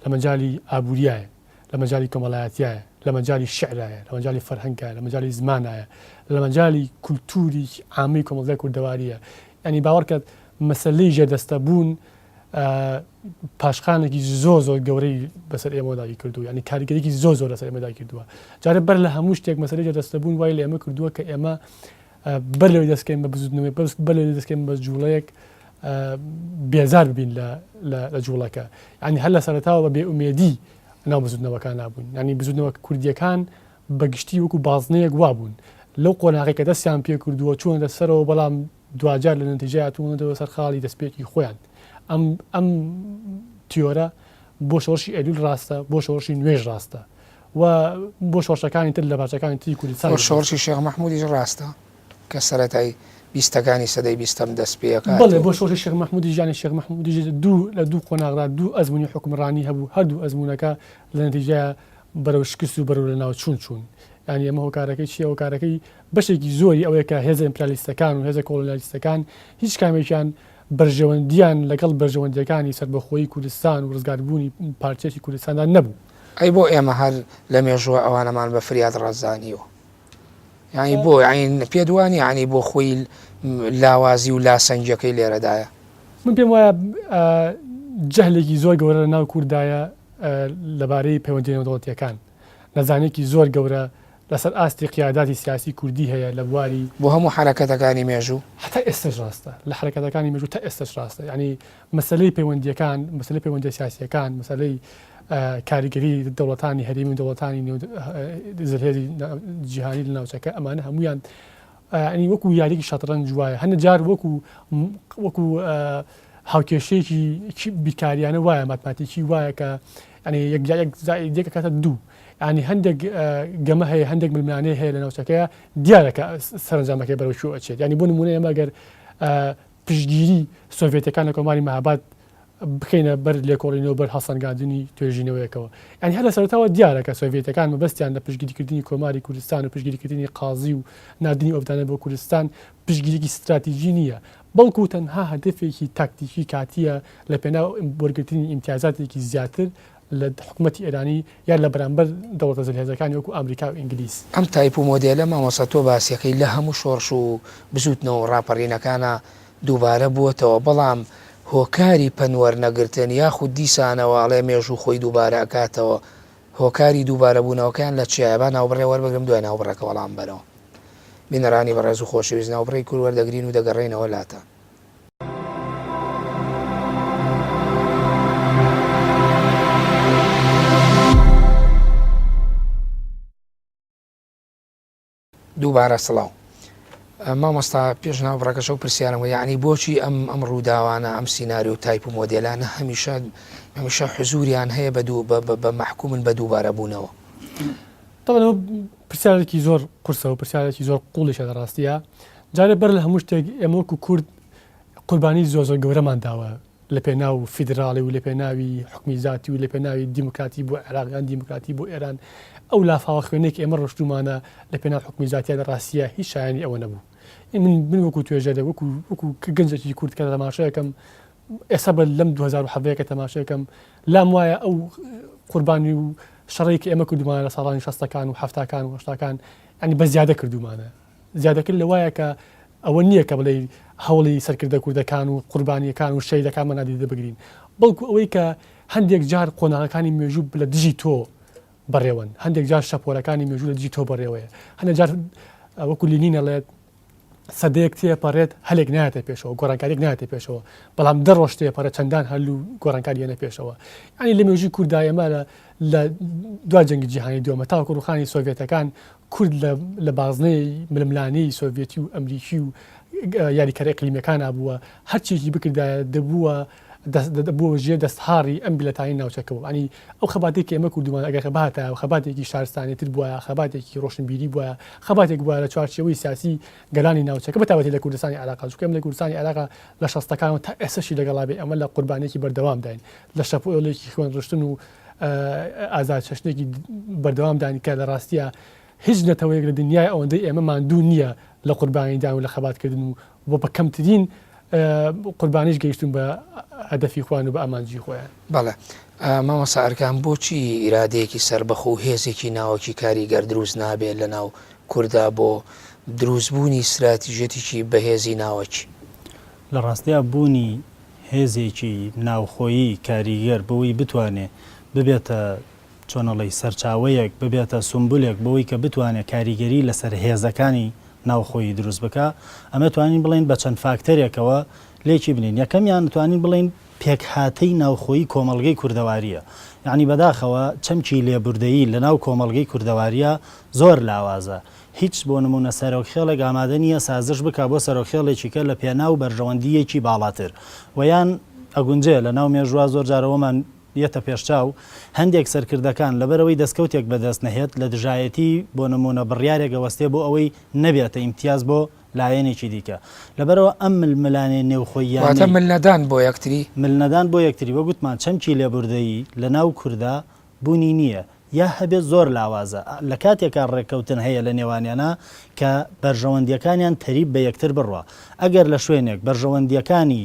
لە مەجای ئابووریایە، لە مەجای کۆمەڵایەتیایە، لە مەجای شعرایە، لە مەجای فەرهەنگایە، لە مەجای زمانایە، لە مەجای کولتوری عامی کۆمەڵگای کوردەواریە. ینی باوەڕکە مەسەلەی ژێردەستەبوون پاشخانێکی زۆر گەورەی بەسەر ئێمەداگی کردووە، ینی کاریگەریکی زۆر لەسەر ئێمەدا کردووە. جارە بەر لە هەموو شتێک مەسەلەی ژێردەستەبوون وای لە ئێمە کردووە کە ئێمە بەر لەوەی دەستکەین بە بزودنەوەی بەر لەوەی دەستکەین بە جوڵەیەک بێزار ببین لە جوڵەکە، ینی هەر لە سەرەتاوە بە بێئومێدی ناو بزودنەوەکان نابوون، ینی بزودنەوە کوردیەکان بەگشتی وەکو بازنەیەک وابوون لەو قۆناغی کە دەستیان پێ کردووە چوونە دەسەرەوە، بەڵام دوجار لە نەتیجەیە چوونەوە سەر خاڵی دەستپێکی خۆیان. ئەم تیۆرە بۆ شۆڕشی ئەلول ڕاستە، بۆ شۆڕشی نوێژ ڕاستە و بۆ شۆڕشەکانی تر لە باشەکانی تری کوردستان. شۆڕشی شێخ مەحموودیش ڕاستە کە سەرەتای بیستەکانی سەدەی بیستەم دەست پێەکە. بەڵێ بۆ شۆڕشی شێخ مەحموودی ژیانی شێخ مەحموودی لە دوو قۆناغدا دوو ئەزمموی حکومڕانی هەبوو، هەردوو ئەزمونونەکە لە نەتیجەیە بەرەو شکست و بەرەو لە ناو چوون. ینی ئەمە هۆکارەکەی چیە؟ هۆکارەکەی بەشێکی زۆری ئەوەیە کە هێزە ئیمپریالیستەکان و هێزە کۆڵۆنیالیستەکان هیچ کامێکیان بەرژەوەندیان لەگەڵ بەرژەوەندیەکانی سەربەخۆیی کوردستان و ڕزگاربوونی پارچێکی کوردستاندا نەبوو. ئەی بۆ ئێمە هەر لە مێژووە ئەوانەمان بە فریاد ڕەزانیەوە، یعنی بۆ عین پێدوانی ینی بۆ خۆی لاوازی و لاسەنجەکەی لێرەدایە. من پێم وایە جەهلێکی زۆر گەورە لە ناو کوردایە لەبارەی پەیوەندی نێودەوڵەتیەکان، نەزانێکی زۆر گەورە لەسەر ئاستی قیاداتی سیاسی کوردی هەیە لە بواری بۆ هەموو حرەکەتەکانی مێژوو هەتا ئێستش ڕاستە، لە حرەکەتەکانی مێژوو تا ئێستش ڕاستە. ینی مەسلەی پەیوەندیەکان، مەسلەی پەیوەندی سیاسیەکان، مەسلەی کاریگەری دەوڵەتانی هەرێمی و دەوڵەتانی زلهێزی جیهانی لە ناوچەکە، ئەمانە هەمویان ئەنی وەکو یاریکی شەترەنج وایە، هەنە جار وەکو هاوکێشەیەکی بیرکاریانە وایە، ماتماتیکی وایە کە یەکە کاتە دوو، ینی هەندێک گەمە هەیە، هەندێک ملمانەیە هەیە لە ناوچەکەیە دیارەکە سەرنجامەکەی بەرەو شو ئەچێت. ینی بۆ نمونە ئێمە ئەگەر پشتگیری سۆڤێتەکان لە کۆماری مەهاباد بکەینە بەر لێکۆڵینەوە بەر هەڵسەنگاندنی توێژینەوەیەکەوە، ینی هەر لە سەرەتاوە دیارەکە سۆڤێتەکان مەبەستیان لە پشتگیریکردنی کۆماری کوردستان و پشتگیریکردنی قازی و نادنی ئۆفدانە بۆ کوردستان پشتگیریکی ستراتیژی نییە، بەڵکو تەنها هەدفێکی تاکتیکی کاتیە لە پێناو وەرگرتنی ئیمتیازاتێکی زیاتر لە حکوومەتی ئێرانی یا لە بەرامبەر دەوڵەتە زلهێزەکانی وەکو ئەمریکا و ئینگلیس. ئەم تایپ و مۆدێلە مامۆستا تۆ باسیەکەی لە هەموو شۆڕش و بزوتنەوە ڕاپەڕینەکانە دووبارە بووەتەوە، بەڵام هۆکاری پەنوەرنەگرتن یاخود دیسانەوەڵێ مێژوو خۆی دووبارە ئەکاتەوە، هۆکاری دووبارە بوونەوەکان لە چیایە؟ ناوبڕێ وەربگرم دوای ناوبڕەکە وەڵام بەرەوە. بینەرانی بەڕێز و خۆشەویست، ناوبڕێی کورد وەردەگرین و دەگەڕێنەوە لاتە. دووبارە سڵاو. مامۆستا پێش ناوبڕەکەشە و پرسیارم یعنی بۆچی ئەم ڕووداوانە ئەم سینناریو تایپ و مۆدێلانە هەمیشە حزوریان هەیە بە محکومن بە دووبارە بوونەوە؟ تەڵەوە پرسیارێکی زۆر قورسەوە، پرسیارێکی زۆر قوڵیشە لە ڕاستیە. جارێ بەر لە هەموو شتێک ئێمە وەکو کورد قوربانی زۆر گەورەمان داوە لە پێناو فیدراڵی و لە پێناوی حکمی زاتی و لە پێناوی دیموکراتی بۆ عێراقیان دیموکراتی بۆ ئێران ئەو لافاوە خوێنێک ئێمە ڕۆشتومانە لە پێناو حکمی زاتیە لە ڕاستیە هیچ شایانی ئەوە نەبوو. من وەکو توێژەدە وەکو گەنجێکی کورد کە تەماشایەکەم ئێستا بە لەم 2007 تەماشایەکەم لام وایە ئەو قوربانی و شەڕێکی کە ئێمە کردومانە لە ساڵانی 60ەکان و 70ەکان و 80ەکان ینی بە زیادە کردومانە زیادەکرد لە وایە کە ئەوە نییە کە بڵێ هەوڵی سەرکردە کوردەکان و قوربانیەکان و شەیدەکانمان نادیدە بگرین بەڵکو ئەوەی کە هەندێک جار قۆناغەکانی مێژوو لە دژی تۆ بەڕێوەن هەندێک جار شەپۆرەکانی مێژوو لە دژی تۆ بەڕێوەیە هەندێک جار وەکو لینینەڵێت سەدەیەک تێپەڕێت هەلێک نایەتە پێشەوە گۆڕانکاریێک نایەتە پێشەوە بەڵام دەڕۆژ تێپەڕێت چەندان هەل و گۆڕانکاریێنە پێشەوە ینی لە مێژوی کورددا ئێمە لە دوا جەنگی جیهانی دووەمە تاوەکو ڕوخانی سۆڤێتەکان کورد لە بازنەی ململانەی سۆڤێتی و ئەمریکی و یاریکەرە ئیقلیمیەکان بووە هەرچێکی بکردایە دەبووە ژێ دەستهاڕی ئەم بیلەتانی ناوچەکەەوە ئەنی ئەو خەباتێکی ئێمە کوردومان ئەگەر خەباتە خەباتێکی شارستانێتتر بووە خەباتێکی ڕۆشنبیری بووە خەباتێک بووە لە چوارچەوەی سیاسی گەلانی ناوچەکە بەتابەتی لە کوردستانی عێراق چونکە لە کوردستانی عێراق لە 60ەکان تا ئێستاشی لەگەڵابێ ئەمە لە قوربانێکی بەردەوام داین لە شەپۆلێکی خوێن ڕشتن و ئازاد چەشنێکی بەردەوامدانی کە لە ڕاستیە هیچ نەتەوەیەک لە دنیای ئەوەندەی ئێمە ماندوو نییە لە قوربانیدان و لە خەباتکردن و بۆ بەکەمترین قوربانیش گەیشتون بە هەدەفی خوان و بە ئامانجی خۆیان. بەڵێ مامۆستا ئەرکان بۆچی ئیرادەیەکی سربەخۆ و هێزێکی ناوەکی کاریگەر دروست نابێت لە ناو کووردا بۆ دروستبوونی استراتیژێتێکی بەهێزی ناوەکی؟ لە ڕاستەیە بوونی هێزێکی ناوخۆیی کاریگەر بەوەی بتوانێت ببێتە چۆنەڵی سەرچاوەیەک ببێتە سمبولێک بەوەی کە بتوانێت کاریگەری لەسەر هێزەکانی ناوخۆی دروست بکە ئەمە توانین بڵین بە چەند فاکتەرێکەوە لێکی بنین یەکەمیان توانین بڵین پێکهاتەی ناوخۆیی کۆمەڵگەی کوردەواریە یعنی بەداخەوە چەمکی لێبوردەیی لە ناو کۆمەڵگەی کوردەواریە زۆر لاوازە هیچ بۆ نمونە سەرۆکخێڵێک ئامادە نییە سازش بکە بۆ سەرۆکخێڵێکی کە لە پێناو بەرژەوەندیەکی باڵاتر ویان ئەگونجێ لە ناو مێژووە زۆر جارەوەمان یەتە پێشچاو هەندێک سەرکردەکان لەبەرەوەی دەستکەوتێک بەدەست نەهێت لە دژایەتی بۆ نمونە بڕیارێک وەستێ بۆ ئەوەی نەبێتە ئیمتیاز بۆ لایەنێکی دیکە لەبەرەوە ئەم ململانێ نێوخۆییان ملنەدان بۆ یەکتری ملنەدان بۆ یەکتری وەگوتمان چەمکی لێبوردەیی لە ناو کووردا بوونی نییە یا هەبێت زۆر لاوازە لە کاتێکا ڕێککەوتن هەیە لە نێوانیانە کە بەرژەوەندیەکانیان تەریب بە یەکتر بڕوە ئەگەر لە شوێنێک بەرژەوەندیەکانی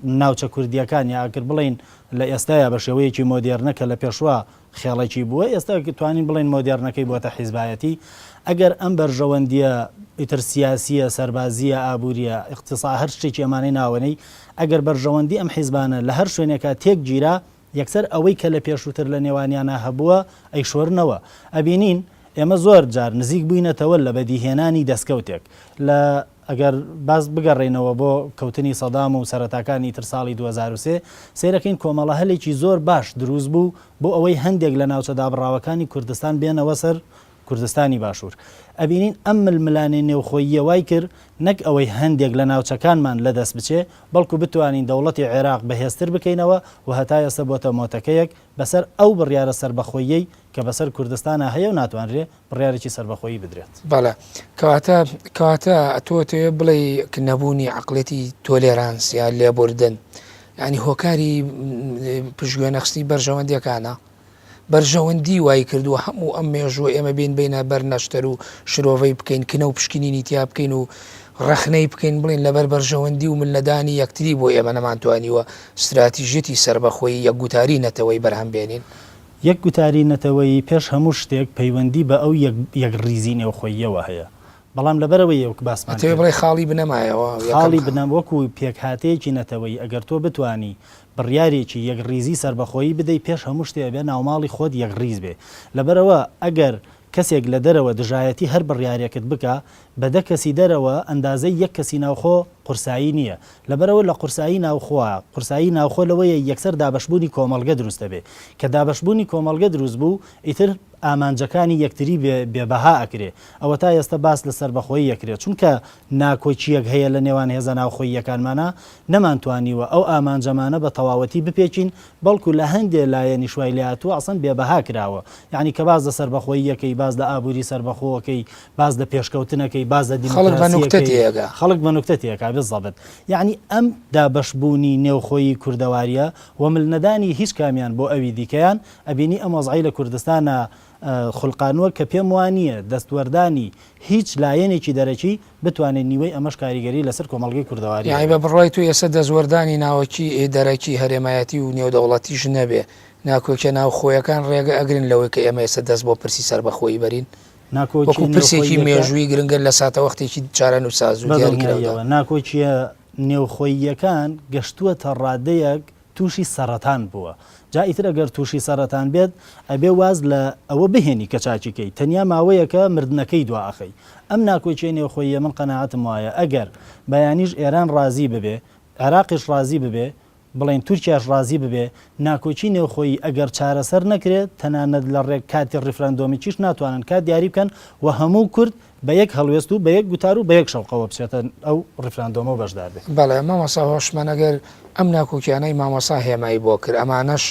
ناوچە کوردیەکان یاگر بڵین لە ئێستاە بە شێوەیەکی مۆدیێرنەکە لە پێشوە خێڵێکی بووە ئێستا توانین بڵین مۆدیێرنەکەی بۆتە حیزبایەتی ئەگەر ئەم بەرژەوەندیە ئیتر سیاسیە سەربازیە ئابوووریە اقتصا هەر شتێکی ئەمانەی ناوەنەی ئەگەر بەرژەوەندی ئەم حیزبانە لە هەر شوێنێکە تێک گیرا یەکسەر ئەوەی کە لە پێشووتر لە نێوانیانە هەبووە ئەی شۆرنەوە ئەبینین ئێمە زۆر جار نزیک بووینەتەوە لە بەدیهێنانی دەستکەوتێک لە ئەگەر باز بگەڕێنەوە بۆ کەوتنی سەدام و سەرەتاکانی تر ساڵی 2023 سیرەکەین کۆمەڵە هەلێکی زۆر باش دروست بوو بۆ ئەوەی هەندێک لە ناوچە دابڕاوەکانی کوردستان بێنەوە سەر کوردستانی باشوور ئەبینین ئەم ململانێ نێوخۆییە وای کرد نەک ئەوەی هەندێک لە ناوچەکانمان لەدەست بچێ بەڵکو بتوانین دەوڵەتی عێراق بەهێزتر بکەینەوە و هەتا ئێستا بۆتە مۆتەکەیەک بەسەر ئەو بڕیارە سربەخۆیی کە بەسەر کوردستانە هەیە و ناتوانرێ بڕیارێکی سربەخۆیی بدرێت. بەڵێ کەواتە تۆ بڵێ نەبوونی عقلێتی تۆلێرانس یا لێبوردن ینی هۆکاری پشتگوێنەخستی بەرژەوەندیەکانە بەرژەوەندی وای کردووە هەموو ئەم مێژووە ئێمە بین بینە بەرنەشتەر و شرۆڤەی بکەین کنە و پشکنینی تیا بکەین و ڕەخنەی بکەین بڵین لەبەر بەرژەوەندی و ملنەدانی یەکتری بۆ ئێمە نەمانتوانیوە استراتیژێتی سربەخۆیی یەک گوتاری نەتەوەی بەرهەم بێنین یەک گوتاری نەتەوەی پێش هەموو شتێک پەیوەندی بە ئەو یەک ریزی نێوخۆییەوە هەیە بەڵام لەبەرەوەی یەک باسمان بڵێ خاڵی بنەمایەوە خاڵی بنەم وەکو پێکهاتەیەکی نەتەوەی ئەگەر تۆ بتانی بڕیارێکی یەکڕیزی سربەخۆیی بدەی پێش هەموو شتێ بێ ناوماڵی خۆت یەکڕیز بێ لەبەرەوە ئەگەر کەسێک لە دەرەوە دژایەتی هەر بڕیارێکت بکە بەدە کەسی دەرەوە ئەندازەی یەک کەسی ناوخۆ قورسایی نییە لەبەرەوە لە قورسایی ناوخۆ لەوەیە یەکسەر دابەشبوونی کۆمەڵگە دروستە بێ کە دابەشبوونی کۆمەڵگە دروست بوو ئیتر ئامانجەکانی یەکتری بێبەها ئەکرێ ئەوە تا ئێستا باس لە سربەخۆیی یەکرێت چونکە ناکۆچیەک هەیە لە نێوان هێزە ناوخۆییەکانمانە نەمانتوانیوە ئەو ئامانجەمانە بە تەواوەتی بپێچین بەڵکو لە هەندێک لایەنی شوای لاتوە ئەسەن بێبەها کراوە یعنی کە باز لە سربەخۆییەکەی باز لە ئابووری سربەخۆەکەی باز لە پێشکەوتنەکەی ئەەکەی بازە خەڵک بە نوکتەتێگا خەڵک بە نوکتەتێکا بزەبێت یعنی ئەم دابەشبوونی نێوخۆی کوردەواریە و ملنەدانی هیچ کامیان بۆ ئەوی دیکەیان ئەبینی ئەم وەزعی لە کوردستانە خولقانوە کە پێم وانە دەستوەردانی هیچ لایەنێکی دەرەکی بتوانێت نیوەی ئەمەش کاریگەری لەسەر کۆمەڵگەی کوردەواری یعنی بە بڕای تو ئێستا دەزوەردانی ناوەکی دەرەکی هەرێمایەتی و نێودەوڵەتیش نەبێ ناکۆکە ناو خۆیەکان ڕێگە ئەگرن لەوەی کە ئێمە ئێستا دەست بۆ پرسی سەربەخۆی بەرین وەکو پرسێکی مێژووی گرنگە لە ساتە وەختێکی چارەن و ساز و دیاریکراوە ناکۆچیە نێوخۆیەکان گەشتووەتە ڕادەیەک تووشی سەرەتان بووە جا ئیتر ئەگەر تووشی سەرەتان بێت ئەبێ واز لە ئەوە بهێنی کە چاچیکەی تەنیا ماوەیەکە مردنەکەی دواخەی ئەم ناکۆچی نێوخۆیە من قەناعەتم وایە ئەگەر بەیانیش ئێران ڕازی ببێ عێراقیش ڕازی ببێ بڵێن تورکیاش ڕازی ببێ ناکۆچی نێوخۆیی ئەگەر چارەسەر نەکرێت تەنانەت لە ڕێک کاتی ڕیفرەندۆمیکیش ناتوانن کات دیاری بکەن و هەموو کورد بە یەک هەڵوێست و بە یەک گوتار و بە یەک شەوقەوە بچێتە ئەو ڕیفرەندۆمە بەشدار بێت بەڵێ مامەسا هۆشمان ئەگەر ئەم ناکۆکیانەی مامەسا هێمایی بۆ کرد ئەمانەش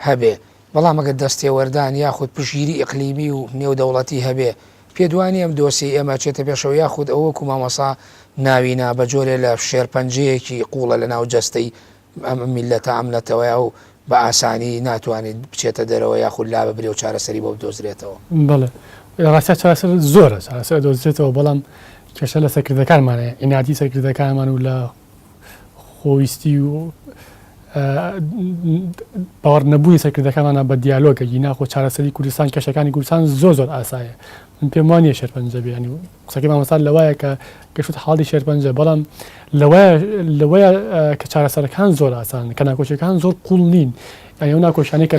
هەبێ بەڵام ئەگەر دەستێوەردان یاخود پشگیری ئیقلیمی و نێودەوڵەتی هەبێ پێدوانی ئەم دۆسی ئێمە چێتە پێشەوە یاخود ئەوەکو مامەسا ناوینا بە جۆرێ لە شێرپەنجەیەکی قوڵە لە ناو جەستەی ئەم میلەتە ئەمنەتەوەیە و بە ئاسانی ناتوانێت بچێتە دەرەوە یاخود لا ببرێ و چارەسەری بۆ بدۆزرێتەوە بەڵێ ڕاستە چارەسەر زۆرە چارەسەر دۆزرێتەوە بەڵام کێشە لە سەرکردەکانمانەیە ئیناتی سەرکردەکانمان و لە خۆویستی و باوەڕ نەبووی سەرکردەکانمانە بە دیالۆگە ناخۆ چارەسەری کوردستان کێشەکانی کوردستان زۆر ئاسایە من پێم وانە شێرپەنجە بێ ینی قسەکەی مامەستا لەوایە کە گەشت حاڵی شێرپەنجە بەڵام لەوەیە کە چارەسەرەکان زۆر ئاسان کە ناکۆچەکان زۆر قوڵ نین ئەو ناکۆشانەی کە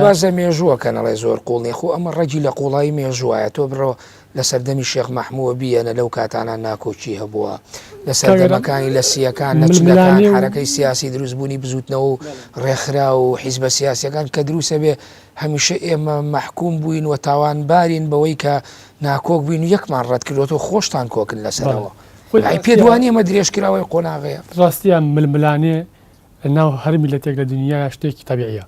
بازە مێژووەکەنەڵێ زۆر قوڵنی خۆ ئەمە ڕێگی لە قوڵایی مێژوایە تۆ بڕۆ لە سەردەمی شێخ مەحمووە بیەنە لەو کاتانە ناکۆچی هەبووە لە سەردەمەکانی لە سیەکان نەچلەکان حرەکەی سیاسی دروستبوونی بزوتنەوە و ڕێکخرا و حیزبە سیاسیەکان کە دروستە بێ هەمیشە ئێمە مەحکوم بووین و تاوانبارین بەوەی کە ناکۆک بووین و یەکمان ڕەت کردوەوە خۆشتان کۆکن لەسەرەوە پێدوانی ئەمە درێژکراوەی قۆناغەیە ڕاستیان ململانێ ناو هەر میلەتێک لە دنیا شتێکی تەبیعیە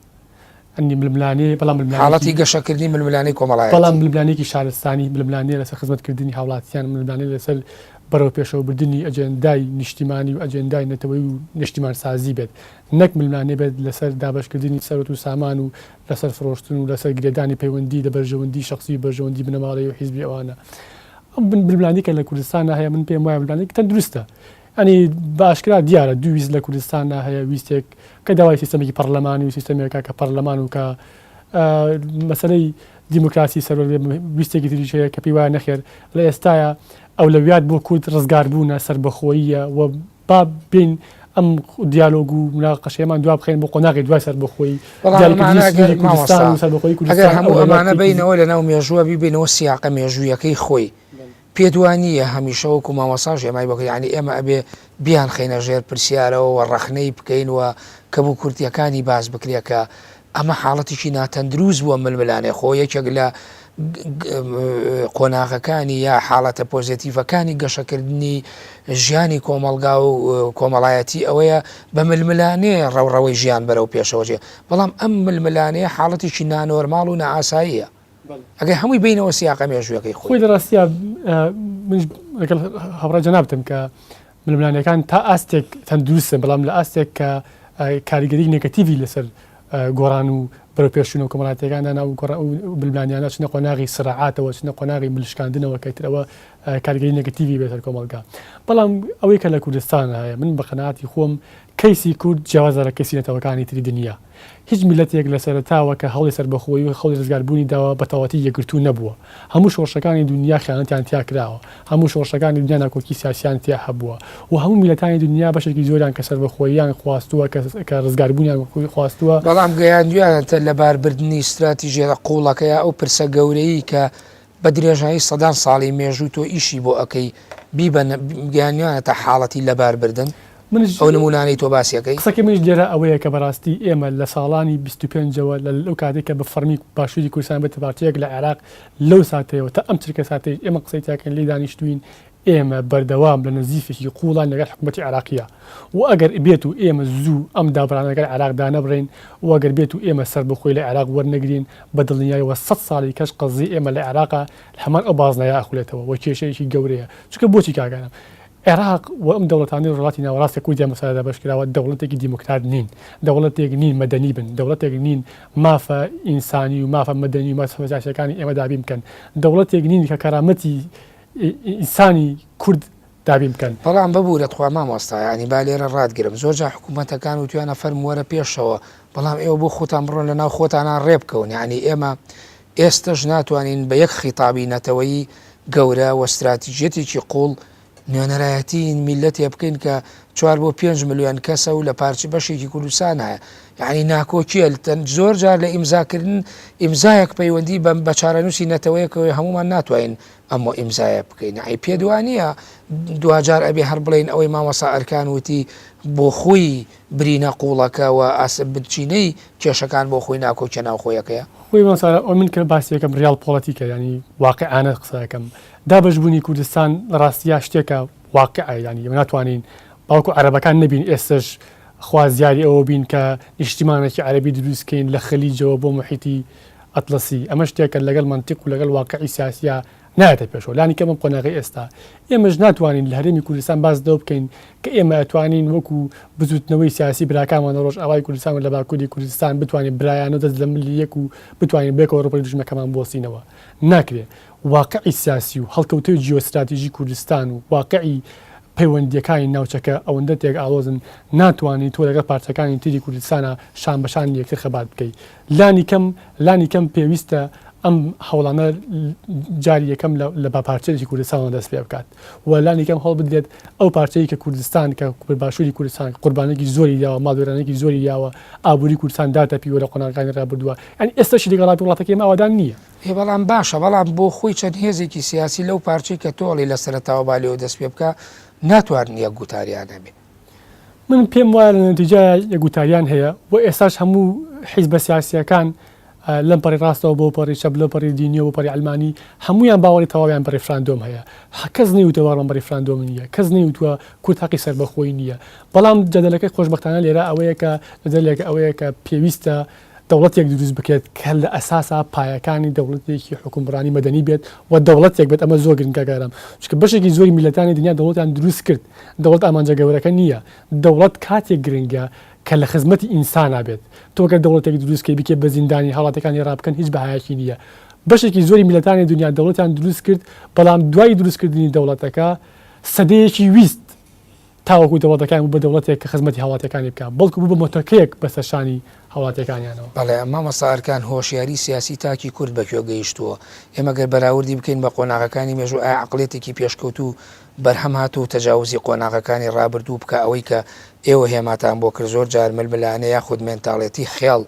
ئەنی ململانێ بەڵام حاڵەتی گەشەکردنی ململانەی کۆمەڵایەتی بەڵام ململانێکی شارستانی ململانێ لەسەر خزمەتکردنی هاوڵاتیان ململانێ لەسەر بەرەو پێشەوە بردننی ئەجێندای نیشتیمانی و ئەجێندای نەتەوەی و نیشتیمان سازی بێت نەک ململانێ بێت لەسەر دابشکردنی سەرەت و سامان و لەسەر فرۆشتن و لەسەر گرێدانی پەیوەندی لە بەرژەوەندی شخصی بەرژەوەندی بنەماڵی و حیزبی ئەوانە ململانی کە لە کوردستان هەیە من پێم وایە ململانی تەندروستە ئەنی باشکرا دیارە دوویست لە کوردستان هەیە ویستێک کە داوای سیستەمێکی پەرلەمانی و سیستەمێکە کە پەرلەمان و کە مەسەلەی دیموکراسی سەر ویستێکی تریشەیە کە پێی وایە نەخێر لە ئێستاە ئەولەویات بۆ کورد ڕزگار بوونە سەربەخۆییە و با بین ئەم دیالۆگ و مناقەشەیەمان دوا بخەین بۆ قۆناغی دوای سەربەخۆیی ئەگەر هەموو ئەمانە بینەوە لە ناو مێژووە بیبینەوە سیاقە مێژوویەکەی خۆی پێدوانیە هەمیشە وەکو مامەساژ ئێمای بکە یعنی ئێمە ئەبێ بیان خەینە ژێر پرسیارەوە و ڕەخنەی بکەین و کە بوو کورتیەکانی باز بکرێکە ئەمە حاڵەتێکی ناتەندروست بووە ململانێ خۆ یەکێک لە قۆناغەکانی یا حاڵەتە پۆزیتیڤەکانی گەشەکردنی ژیانی کۆمەلگا و کۆمەڵایەتی ئەوەیە بە ململانێ ڕەوڕەوەی ژیان بەرەو پێشەوەجێ بەڵام ئەم ململانەیە حاڵەتێکی نانۆرماڵ و نەئاساییە ئەگەر هەمووی بینەوە سیاقە مێژوویەکەی خۆی لە ڕاستیە هەڕە جەنابتم کە ململانەکان تا ئاستێک تەندروستن بەڵام لە ئاستێک کە کاریگەری نێگەتیڤی لەسەر گۆڕان و بەرەو پێشچوونەوە کۆمەڵاتیەکاندا ناو ململانیانە چنە قۆناغی سرعاتەوە چنە قۆناغی ملشکاندنەوە کەیترەوە کاریگەری نێگەتیڤی بێتەر کۆمەلگا بەڵام ئەوەی کە لە کوردستان هەیە من بە قەناعەتی خۆم کەیسی کورد جیاوازە لە کەسی نەتەوەکانی تری دنیا هیچ میلەتێک لە سەرەتاوە کە هەڵی سەربەخۆیی و خەڵی ڕزگاربوونی داوە بە تەواتی یەکگرتوو نەبووە هەموو شۆڕشەکانی دنیا خیانەتیان تیا کراوە هەموو شۆڕشەکانی دنیا ناکۆکی سیاسیان تیا هەبووە و هەموو میلەتانی دنیا بەشێکی زۆریان کە سەربەخۆییان خواستووە کە ڕزگاربوونیان خواستووە بەڵام گەیاندویانە لەباربردنی استراتیژیە قوڵەکەیە ئەو پرسە گەورەی کە بە درێژایی سەدان ساڵی مێژوو تۆ ئیشی بۆ ئەەکەی بیبەنیانێتە حاڵەتی لەباربردن ئەو نمونانەی تۆ باسیەکەی قسەکە منش دیێرە ئەوەیە کە بەڕاستی ئێمە لە ساڵانی 25ەوە لەو کاتێک کە بە فەرمی باشووری کوردستان بێتە پارتیەک لە عێراق لەو ساتەوە تا ئەم چرکە ساتەی ئێمە قسەی تاکەن لێ دانیشتوین ئێمە بەردەوام لە نزیفێکی قوڵان لەگەڵ حکوومەتی عراقیە و ئەگەر بێت و ئێمە زوو ئەم دابرانەکەل عراقدا نەبڕین و ئەگەر بێت و ئێمە سەر بخۆی لە عراق وەرنەگرین بە دڵنیایەوە 100 ساڵی کەش قەزی ئێمە لە عراقا هەمان ئەو بازنایە ئەخولێتەوە و کێشەیەکی گەورەیە چونکە بۆچی کاگەرم عێراق و ئەم دەوڵەتانی ڕۆڵاتی ناوەڕاستە کوردیا مەسەلەدا بەشکراوە دەوڵەتێکی دیموکرات نین دەوڵەتێک نین مەدەنی بن دەوڵەتێک نین مافە ئینسانی و مافە مەدەنی و مەسەجاشەکانی ئێمە دابین بکەن دەوڵەتێک نین کە کەرامەتی ئینسانی کورد دابین بکەن بەڵام ببوورە خوا مامۆستا ینی با لێرە ڕادگرم زۆرجا حکوومەتەکان و توانە فەرمووەرە پێشەوە بەڵام ئێوە بۆ خۆتان بڕۆن لە ناو خۆتانان ڕێ بکەون ینی ئێمە ئێستش ناتوانین بە یەک خیتابی نەتەوەی گەورە و استراتیژێتێکی قوڵ نوێنەرایەتی میلەتێ بکەین کە 4 بۆ 5 ملیۆن کەسە و لە پارچی بەشێکی کوردستان هەیە یعنی ناکۆکیە زۆر جار لە ئیمزاکردن ئیمزایەک پەیوەندی بە چارەنووسی نەتەوەیەکەوەی هەمومان ناتوانین ئەمە ئیمزایە بکەین ئەی پێدوانیە دوجار ئەبێ هەر بڵین ئەوەی مامەسا ئەرکان وتی بۆ خۆی برینە قوڵەکە و ئاسب بچینەی کێشەکان بۆ خۆی ناکۆکیە ناوخۆیەکەیە خۆی مەسەلە ئەو من کرد باسیەکەم ریال پۆڵەتیکە ینی واقعانە قسەکەم دابەشبوونی کوردستان لە ڕاستیە شتێکە واقعە ینی ناتوانین باوکو عەرەبەکان نەبین ئێستش خوازیاری ئەوە بین کە نیشتیمانێکی عەرەبی دروستکەین لە خەلیجەوە بۆ محیتی ئەتلەسی ئەمە شتێکە لەگەڵ منتیق و لەگەڵ واقعی سیاسیە نایەتە پێشەوە لانی کەمە قۆناغی ئێستا ئێمەش ناتوانین لە هەرێمی کوردستان باز دەو بکەین کە ئێمە ئەتوانین وەکو بزوتنەوەی سیاسی براکانمان ڕۆژ ئاوای کوردستان لە باکووری کوردستان بتوانین برایانە دەست لە ملی یەک و بتوانین بێکەوە ڕۆپەی دژمەکەمان بۆسینەوە ناکرێت واقعی سیاسی و هەڵکەوتەی جیۆستراتیژی کوردستان و واقعی پەیوەندیەکانی ناوچەکە ئەوەندە تێک ئاڵۆزن ناتوانانی تۆ لەگەڵ پارچەکانی تری کوردستانە شان بەشان یەکتر خەبات بکەیت لانی کەم پێویستە ئەم هەوڵانە جاری یەکەم لە باپارچەیەکی کوردستانەوە دەست پێ بکات و لانی کەم هەڵ بدرێت ئەو پارچەیە کە کوردستان کە باشووری کوردستان قوربانێکی زۆری داوە مادوێرانێکی زۆری داوە ئابووری کوردستان داتەپیوە لە قۆناغەکانی ڕابردووە ئەنی ئێستاشی لەگەڵاتی وڵاتەکەی ئەوەدان نییە بەڵام باشە بەڵام بۆ خۆی چەند هێزێکی سیاسی لەو پارچەی کە تۆڵی لە سەرەتاوە بالێەوە دەست پێ بکە ناتوانن یەک گوتاریانە بێ من پێم وایە لە نەتیجە یەکگوتاریان هەیە بۆ ئێستاش هەموو حیزبە سیاسیەکان لەم پەڕی ڕاستەوە بۆ پەڕی چەپ لە پەڕی دینیە بۆ پەڕی ئەلمانی هەمویان باوەڕی تەواویان بە ڕێفراندۆم هەیە کەس نەیوتەوە بە ڕێفراندۆم نییە کەس نەیوتووە کورد حەقی سەربەخۆی نییە بەڵام جەدەلەکەی خۆشبەختانە لێرە ئەوەیە کە جەدەلێک ئەوەیە کە پێویستە دەوڵەتێک دروست بکرێت کە لە ئەساسا پایەکانی دەوڵەتێکی حکومڕانی مەدەنی بێت و دەوڵەتێک بێت ئەمە زۆر گرنگەکارم چکە بەشێکی زۆری میلەتانی دنیا دەوڵەتیان دروست کرد دەوڵەت ئامانجە گەورەکە نییە دەوڵەت کاتێک گرنگە کە لە خزمەتی ئینسانە بێت تۆکە دەوڵەتێک دروستکەی بکێ بە زیندانی هەڵاتەکانی ڕابکەن هیچ بەهایەکی نییە بەشێکی زۆری میلەتانی دنیا دەوڵەتیان دروست کرد بەڵام دوای دروستکردنی دەوڵەتەکە سەدەیەکی ویست تاوەکو دەوڵەتەکان بە دەوڵەتێک کە خزمەتی هەڵاتەکانی بکە بەڵکو بوو بە مۆتۆکەیەک بەسەرشانی هەڵاتەکانیانەوە بەڵێ مامەستا ئەرکان هۆشیاری سیاسی تاکی کورد بەکوێ گەیشتووە ئێمەگەر بەراوردی بکەین بە قۆناغەکانی مێژوو ئایا عەقڵێتێکی پێشکەوت و بەرهەم هاتوو تەجاوزی قۆناغەکانی ڕابردوو بکە ئەوەی کە ئێوە هێماتان بۆ کرد زۆر جار ململانەیە یاخود مێنتاڵێتی خێڵ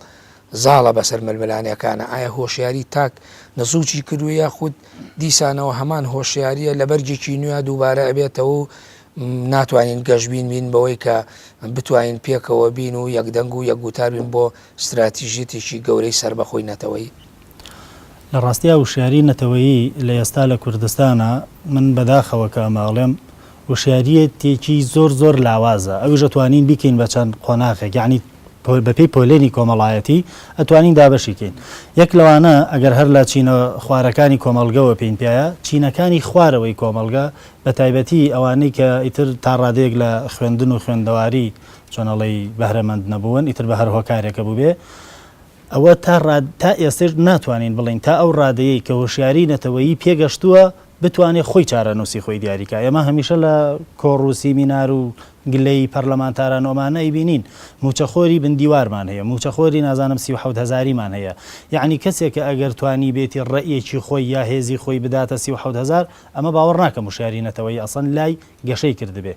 زاڵە بەسەر ململانەکانە ئایا هۆشیاری تاک نزووکی کردووە یاخود دیسانەوە هەمان هۆشیاریە لە بەرگێکی نوێ دووبارە ئەبێتەوە ناتوانین گەشتبین بین بەوەی کە بتوانین پێکەوە بین و یەکدەنگ و یەکگوتار بین بۆ استراتیژیتێکی گەورەی سەربەخۆی نەتەوەی لە ڕاستیە وشیاری نەتەوەیی لە ئێستا لە کوردستانە من بەداخەوە کە ئەماڵێم وشیاریەتێکی زۆر لاوازە ئەوی دەتوانین بیکەین بە چەند قۆناغێک یعنی بەپێی پۆلێنی کۆمەڵایەتی ئەتوانین دابەشیکەین یەک لەوانە ئەگەر هەر لە چینە خوارەکانی کۆمەلگەوە پێین پیاە چینەکانی خوارەوەی کۆمەلگە بە تایبەتی ئەوانەی کە ئیتر تا ڕادەیەک لە خوێندن و خوێندەواری چۆنەڵی بەهرەمەند نەبوون ئیتر بە هەر هۆکارێکە بوو بێ ئەوە تا ئێستش ناتوانین بڵین تا ئەو ڕادەیەی کە هۆشیاری نەتەوەیی پێگەشتووە بتوانێت خۆی چارەنووسی خۆی دیاریکە ئێمە هەمیشە لە کۆڕوسی مینار و گلەی پەرلەمانتارانۆمانە بینین موچەخۆری بندیوارمان هەیە موچەخۆری نازانم 37,000مان هەیە یعنی کەسێکە ئەگەر توانی بێتی ڕێیەکی خۆی یا هێزی خۆی بداتە 37,000 ئەمە باوەڕ ناکەم وشیاری نەتەوەی ئەسەن لای گەشەی کردبێ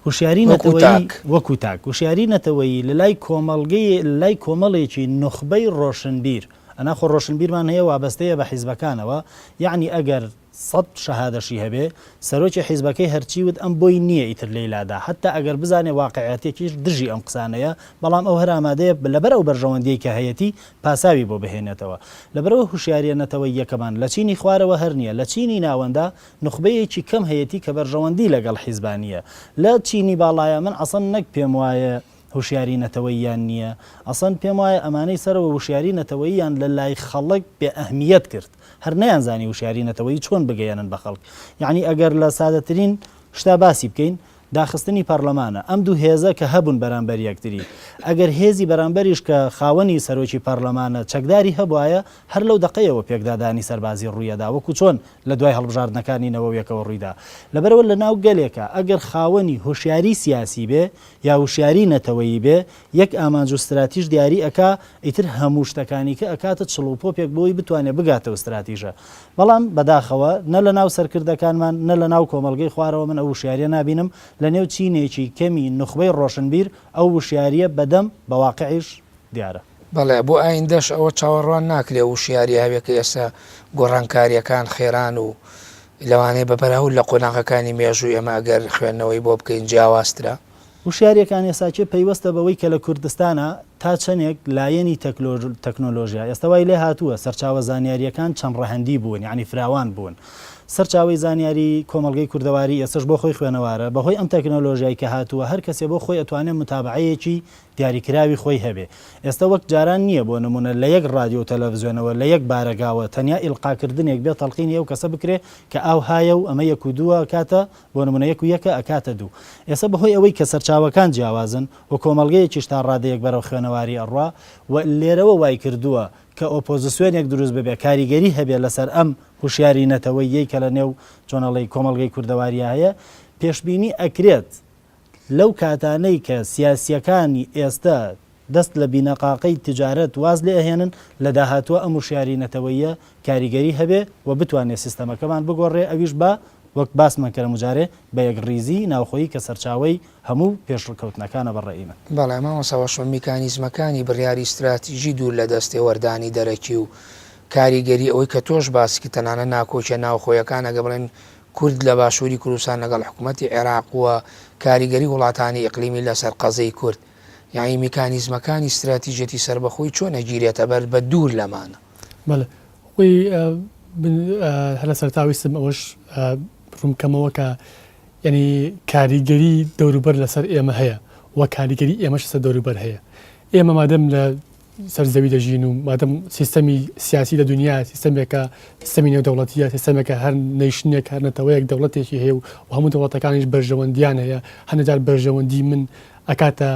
وشیاری نەتەوەی وەکو تاک وشیاری نەتەوەی لە لای کۆمەڵگەی لای کۆمەڵێکی نخبەی ڕۆشنبیر ئەنا خۆڕۆشنبیرمان هەیە وابەستەیە بە حیزبەکانەوە یعنی ئەگەر 100 شەهادەشی هەبێ سەرۆکی حیزبەکەی هەرچی وت ئەم بۆی نییە ئیتر لەیلادا حتا ئەگەر بزانێ واقعەتێکیش دژی ئەم قسانەیە بەڵام ئەو هەر ئامادەیە لەبەر ئەو بەرژەوەندی کە هەیەی پاساوی بۆ بهێنێتەوە لەبەرەوە هوشیاریەنەتەوەی یەکەمان لە چینی خوارەوە هەر نییە لە چینی ناوەندا نخبەیەکی کەم هەیەی کە بەرژەوەندی لەگەڵ حیزبانیە لە چینی باڵایە من ئەسەن نەک پێم وایە هوشیاری نەتەوەییان نییە ئەسەن پێم وایە ئەمانەی سەرەوە وشیاری نەتەوەییان لە لای خەڵک بێ ئەهمیەت کرد هەر نەیانزانی وشیاری نەتەوەیی چۆن بگەیەنن بە خەڵک یعنی ئەگەر لە سادەترین شتا باسی بکەین داخستنی پەرلەمانە ئەم دوو هێزە کە هەبوون بەرامبەر یەکتری ئەگەر هێزی بەرامبەریش کە خاوەنی سەرۆکی پەرلەمانە چەکداری هەبوایە هەر لەو دقەیەوە پێکدادانی سەربازی ڕوویەدا وەکو چۆن لە دوای هەڵبژاردنەکانی نەوەویەکەوە ڕوویدا لەبەرەوە لە ناو گەلێکە ئەگەر خاوەنی هوشیاری سیاسی بێ یا وشیاری نەتەوەیی بێ یەک ئامانج و استراتیژ دیاری ئەکا ئیتر هەموو شتەکانی کە ئەکاتە چڵوپۆپێک بۆی بتوانێت بگاتەوە استراتیژە بەڵام بەداخەوە نە لە ناو سەرکردەکانمان نە لە ناو کۆمەلگەی خوارەوە من ئەو وشیاریە نابینم لە نێو چینێکی کەمی نخبەی ڕۆشنبیر ئەو وشیاریە بەدەم بە واقعیش دیارە بەڵێ بۆ ئایندەش ئەوە چاوەڕوان ناکرێ وشیاری هەوێکە ئێستا گۆڕانکاریەکان خێران و لەوانەیە بەبەراورد لە قۆناغەکانی مێژووی ئەمە ئەگەر خوێندنەوەی بۆ بکەین جیاوازترە وشیاریەکان ئێساچێ پەیوەستە بەوەی کە لە کوردستانە تا چەندێک لایەنی تەکنۆلۆژیا ئێستاوای لێ هاتووە سەرچاوە زانیاریەکان چەند ڕەهەندی بوون یعنی فراوان بوون سەرچاوی زانیاری کۆمەلگەی کوردەواری ئێستش بۆ خۆی خوێنەوارە بەهۆی ئەم تەکنۆلۆژیای کە هاتووە هەر کەسێ بۆ خۆی ئەتوانێت متابعەیەکی دیاریکراوی خۆی هەبێ ئێستا وەک جاران نییە بۆ نمونە لە یەک رادیۆ و تەلەڤیزیۆنەوە لە یەک بارەگاوە تەنیا ئیلقاکردنێک بێت تەڵقینی ئەو کەسە بکرێ کە ئاو هایە و ئەمە یەک و دووە کاتە بۆ نمونە یەک و یەکە ئەکاتە دوو ئێستا بەهۆی ئەوەی کە سەرچاوەکان جیاوازن و کۆمەلگەیەکیش تا ڕادەیەک بەرەو خوێنەواری ئەڕوا و لێرەوە وای کردووە کە ئۆپۆزیسیۆنێک دروست ببێ کاریگەری هەبێ لەسەر ئەم هوشیاری نەتەوەیی کە لە نێو چۆنەڵی کۆمەلگەی کوردەواریە هەیە پێشبینی ئەکرێت لەو کاتانەی کە سیاسیەکانی ئێستا دەست لە بینەقاقەی تجارەت واز لێ ئەهێنن لە داهاتوە ئەم وشیاری نەتەوەیە کاریگەری هەبێ و بتوانێت سیستەمەکەمان بگۆڕێ ئەویش بە وەک باسمان کەرە مجارێ بە یەکڕیزی ناوخۆیی کە سەرچاوی هەموو پێشڕکەوتنەکانە بەڕێئیمە بەڵێ مامۆسەوەشم میکانیزمەکانی بڕیاری استراتیژی دوور لە دەستی وەردانی دەرەکی و کاریگەری ئەوەی کە تۆش باسکی تەنانە ناکۆچە ناوخۆیەکانەگە بڵێن کورد لە باشووری کوردستان لەگەڵ حکوومەتی عێراق وە کاریگەری وڵاتانی ئیقلیمی لەسەر قەزەی کورد یعنی میکانیزمەکانی استراتیژەتی سربەخۆی چۆن ئەگیرێتە بەر بە دوور لەمانە بەڵێ خۆی هەلە سەرتاویستم ئەوەش ڕوومکەمەوە کە یعنی کاریگەری دەوروبەر لەسەر ئێمە هەیە وە کاریگەری ئێمەش سەر دەوروبەر هەیە ئێمە مادەم لە سەرزەوی دەژین و مادەم سیستەمی سیاسی لە دنیا سیستەمێکە سیستەمی نێودەوڵەتیە سیستەمێکە هەر نەیشنێک هەر نەتەوەیەک دەوڵەتێکی هەیە و هەموو دەوڵەتەکانیش بەرژەوەندیان هەیە هەندێکجار بەرژەوەندی من ئەکاتە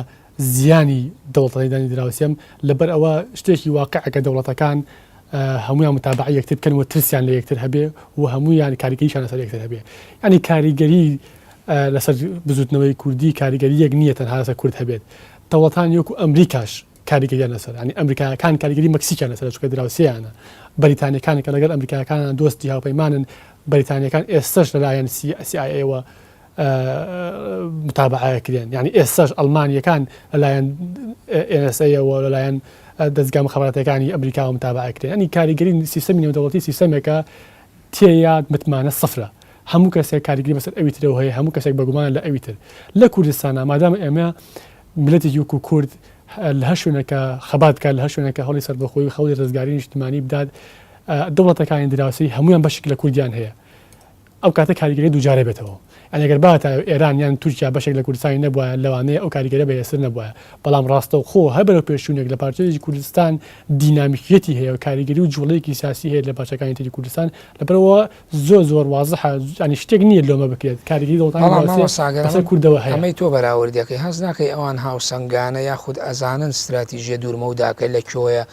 زیانی دەوڵەتەکانی دراوسێم لەبەر ئەوە شتێکی واقعەکە دەوڵەتەکان هەمویان متابعی یەکتر بکەن و ترسیان لە یەکتر هەبێ و هەمویان کاریگەریشان لەسەر یەکتر هەبێ ینی کاریگەری لەسەر بزوتنەوەی کوردی کاریگەری یەک نییە تەنها لەسەر کورد هەبێت دەوڵەتان یەک و ئەمریکاش کاریگەریان لەسەر ینی ئەمریکایەکان کاریگەری مەکسیکیان لەسەر چکە دراوسیانە بەریتانیەکان کە لەگەڵ ئەمریکایەکان دۆستی هاوپەیمانن بەریتانیەکان ئێستش لەلایەن CIA متابعەکرێن یعنی ئێستش ئەڵمانیەکان لەلایەن NSA-ەوە لەلایەن دەستگا مخابراتەکانی ئەمریکا و متابعەکرێن ینی کاریگەری سیستەمی نێودەوڵەتی سیستەمێکە تێیە متمانە سەفرە هەموو کەسێک کاریگەری بەسەر ئەویترەوە هەیە هەموو کەسێک بەگومان لە ئەویتر لە کوردستانە مادام ئێمە ملەتی وەکو کورد لە هەر شوێنەکە خەباتکە لە هەر شوێنەکە هەڵی سەربەخۆی خەڵی ڕزگاری نیشتیمانی بدات دەوڵەتەکانی دراوسی هەمویان بەشێک لە کوردیان هەیە ئەو کاتە کاریگەری دووجارە بێتەوە ئەگەر باتە ئێران یان تورکیا بەشێک لە کوردستانی نەبووە لەوانەیە ئەو کاریگەرە بەیەسر نەبووە بەڵام ڕاستە و خۆ هەبەرەوە پێشوونێک لە پارچەیەکی کوردستان دینامیکیەتی هەیە و کاریگەری و جوڵەیەکی سیاسی هەیە لە پارچەکانی تری کوردستان لەبەرەوە زۆر وازحە ینی شتێک نییە لۆمە بکرێت کاریگەری دەوڵەتانی کوردەوە هەیە ئەمەی تۆ بەراوردەکەی هەز ناکەی ئەوان هاوسەنگانە یاخود ئەزانن استراتیژیە دوورمە و داکە لەکوێیە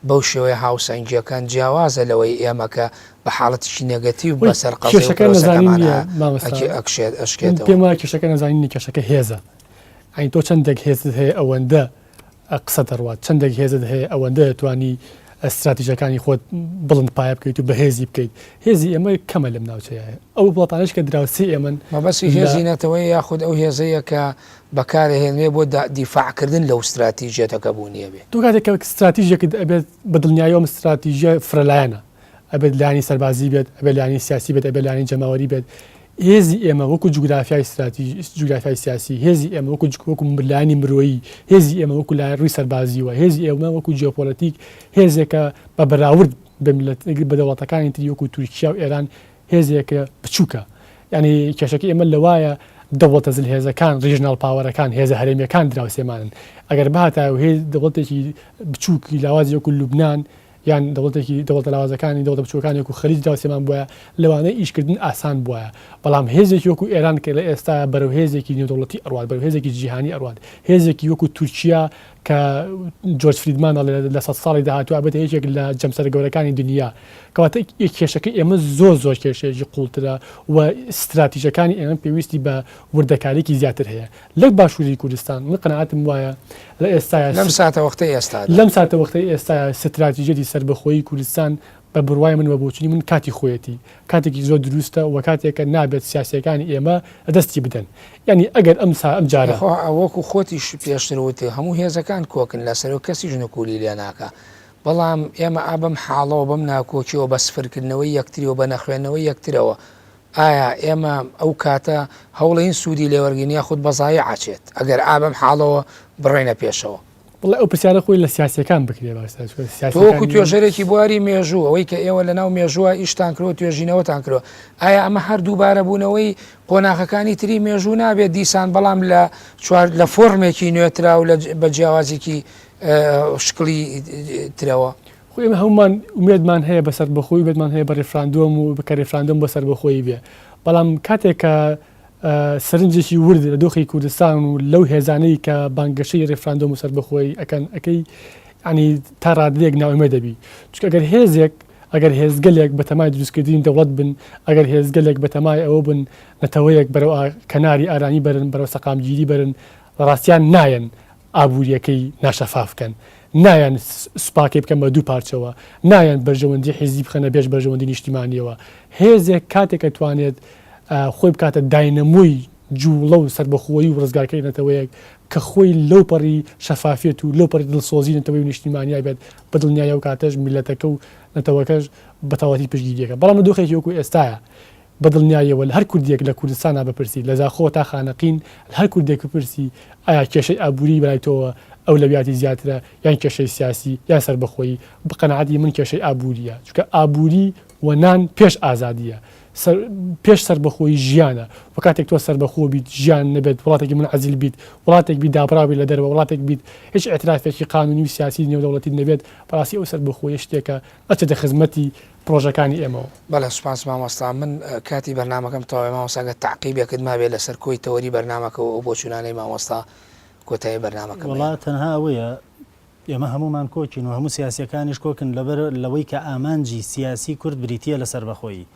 بەو شێوەیە هاوسەنگیەکان جیاوازە لەوەی ئێمەکە بە حاڵەتیشی نێگەتیو بەسەر ئەشکێت پێم وایە کێشەکە نەزانینی کێشەکە هێزە ئەین تۆ چەندێک هێزت هەیە ئەوەندە قسە دەڕوات چەندێک هێزت هەیە ئەوەندە دەتوانی استراتیژەکانی خۆت بڵند پایە بکەیت و بەهێزی بکەیت هێزی ئێمە کەمە لەم ناوچەیە ئەو وڵاتانش کە دراوسی ئێمن مەبەسی هێزینەتەوەی یاخود ئەو هێزەیە کە بەکارهێنێ بۆ دیفاعکردن لەو استراتیژێتەکە بوونیە بێ دوو کاتێککە استراتیژێکت ئەبێت بەدڵنیایەوە استراتیژە فرەلایەنە ئەبێت لانی سەربازی بێت ئەبێت لانی سیاسی بێت ئەبێت لانی جەماوەری بێت هێزی ئێمە وەکو جوگرافیای جوگرافیای سیاسی هێزی ئێمە وەکو لانی مرۆیی هێزی ئێمە وەکو لای ڕووی سەربازیوە هێزی ئێمە وەکو جیۆپۆلەتیک هێزێکە بە بەراورد بە دەوڵەتەکانی تری وەکو تورکیا و ئێران هێزێکە بچووکە یعنی کێشەکە ئێمە لەوایە دەوڵەتە زل هێزەکان ڕژنال پاوەرەکان هێزە هەرێمیەکان دراوسێمانن ئەگەر بهاتە هێز دەوڵەتێکی بچووکی لاوازی وەکو لوبنان یان دەوڵەتێکی دەوڵەتە لاوازەکانی دەوڵەتە بچووکانی وەکو خەلیج دراوسێمان بووە لەوانەیە ئیشکردن ئاسان بووە بەڵام هێزێکی وەکو ئێران کە لە ئێستا بەرەو هێزێکی نێودەوڵەتی ئەڕوات بەرەو هێزێکی جیهانی ئەڕوات هێزێکی وەکو تورکیا کە جۆرج فریدمان لە 100 ساڵی داهاتوە بێت یەکێک لە جەمسەر گەورەکانی دنیا کەواتە کێشەکە ئێمە زۆر کێشەیەکی قوڵترە و استراتیژەکانی ئێمە پێویستی بە وردەکاریکی زیاتر هەیە لەک باشووری کوردستان من قەناعەتم وایە لە ئێستا لەم ساتە وەختەی ئێستا استراتیژێتی سربەخۆیی کوردستان بە بڕوای من وەبووچنی من کاتی خۆیەتی کاتێکی زۆر دروستە و کاتێکە نابێت سیاسەکانی ئێمە دەستی بدەن ینی ئەگەر ئەم جارە وەکو خۆتیش پێشترەوەتی هەموو هێزەکان کۆکن لەسەر و کەسی ژنەکولی لێ ناکە بەڵام ئێمە ئابم حاڵەوە بەم ناکۆکیەوە بە سفرکردنەوەی یەکتریەوە بە نەخوێنەوەی یەکترەوە ئایا ئێمە ئەو کاتە هەوڵین سوودی لێوەرگینیا خودت بەزایە عچێت ئەگەر ئابم حاڵەوە بڕێنە پێشەوە بڵێ ئەو پرسیارە خۆی لە سیاسەکان بکرێ تۆکو توێژەرێکی بواری مێژوو ئەوەی کە ئێوە لە ناو مێژووە ئیشتان کرۆ توێژینەوەتان کرۆ ئایا ئەمە هەردووبارە بوونەوەی قۆناغەکانی تری مێژوو نابێت دیسان بەڵام لە فۆرمێکی نوێترا و بە جیاوازێکی شکلی ترەوە خۆی ئێمە هەمومان ومێدمان هەیە بەسەر بەخۆی بێتمان هەیە بە ڕێفراندۆم و بکە ڕێفراندۆم بەسەر بەخۆی بێ بەڵام کاتێکە سەرنجێکی ورد لە دۆخی کوردستان و لەو هێزانەی کە بانگەشەی ڕێفراندۆم و سەربەخۆی ئەەکەن ئەەکەی ینی تا ڕادێک ناومە دەبی چکە ئەگەر هێزێک ئەگەر هێزگەلێک بە تەمای دروستکردین دەوڵەت بن ئەگەر هێزگەلێک بە تەمای ئەوە بن نەتەوەیەک بەرەو کەناری ئارانی بەرن بەرەو سەقامگیری بەرن ڕاستیان نایەن ئابوووریەکەی ناشەفافکەن نایەن سوپاکەی بکەن بە دوو پارچەوە نایەن بەرژەوەندی حیزی بخەنە بێژ بەرژەوەندی نیشتیمانیەوە هێزێک کاتێکە توانێت خۆی بکاتە داینەمووی جوڵە و سربەخۆیی و ڕزگارکەی نەتەوەیەک کە خۆی لەو پەڕی شەفافێت و لەو پەری دڵسۆزی نەتەوەی و نیشتیمانیا بێت بەدڵنیایە و کاتەش میلەتەکە و نەتەوەکەش بەتەواتی پشتگیریەکە بەڵام دۆخێکی وەکو ئێستایە بەدڵنیایەوە لە هەر کوردێک لە کوردستانە بپرسی لە زاخۆ تا خانەقین هەر کوردێک بپرسی ئایا کێشەی ئابووری بەلایتەوە ئەو لەویاتی زیاترە یان کێشەی سیاسی یان سربەخۆیی بقەنەعەتی من کێشەی ئابووریە چونکە ئابووری و نان پێش ئازادیە پێش سربەخۆی ژیانە و کاتێک تۆ سربەخۆ بیت ژیان نەبێت وڵاتێکی من عەزیل بیت وڵاتێک بیت دابراوی لە دەرەوە وڵاتێک بیت هیچ ئێترافێکی قانونی و سیاسی نێودەوڵەتی نەبێت بەڕاستی ئەو سربەخۆیە شتێکە ئەچێتە خزمەتی پرۆژەکانی ئێمەوە بەڵێ سوپاس مامۆستا من کاتی بەرنامەکەم تەواوی مامۆستاگە تعقیبێکت مابێت لەسەر کۆی تەوەری بەرنامەکە و بۆ چونانەی مامۆستا کۆتایی بەرنامەکە وڵات تەنها ئەوەیە ئێمە هەمومان کۆچین و هەموو سیاسەکانیش کۆکن لەبەر لەوەی کە ئامانجی سیاسی کورد بریتە لە سەربەخۆیی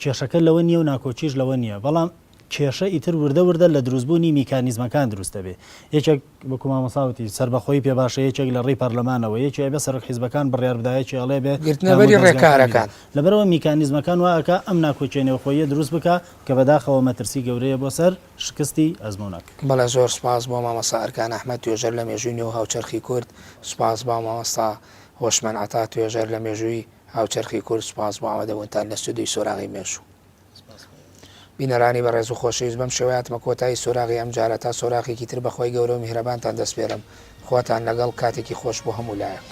کێشەکە لەوە نییە و ناکۆچیش لەوە نییە بەڵام کێشە ئیتر وردە لە دروستبوونی میکانیزمەکان دروستە بێ یەکێک بەکو مامۆستاوتی سەربەخۆی پێ باشە یەکێک لە ڕێی پەرلەمانەوە یەکی ئەبێ سەرۆک حیزبەکان بڕیار بدایەکی ئەڵێ بێ گرتنەبەری ڕێکارەکان لەبەرەوە میکانیزمەکان واکە ئەم ناکۆچێنەوە خۆیە دروست بکە کە بەداخەوە مەترسی گەورەیە بۆ سەر شکستی ئەزمونەک بەڵێ زۆر سپاس بۆ مامۆستا ئەرکان ئەحمەد توێژەر لە مێژووی و هاوچەرخی کورد سپاس بۆ مامۆستا هۆشمەند عەتا توێژەر لە مێژووی هاوچەرخی کورد سپاس بۆ ئامادەبوونتان لە ستودیۆی سۆراغی مێژوو بینەرانی بەڕێز و خۆشەویست بەم شێوەیەتمە کۆتایی سۆراغی ئەم جارە تا سۆراغێکی تر بەخۆی گەورە و میهرەبانتان دەست پێرم خواتان لەگەڵ کاتێکی خۆش بۆ هەموو لایەک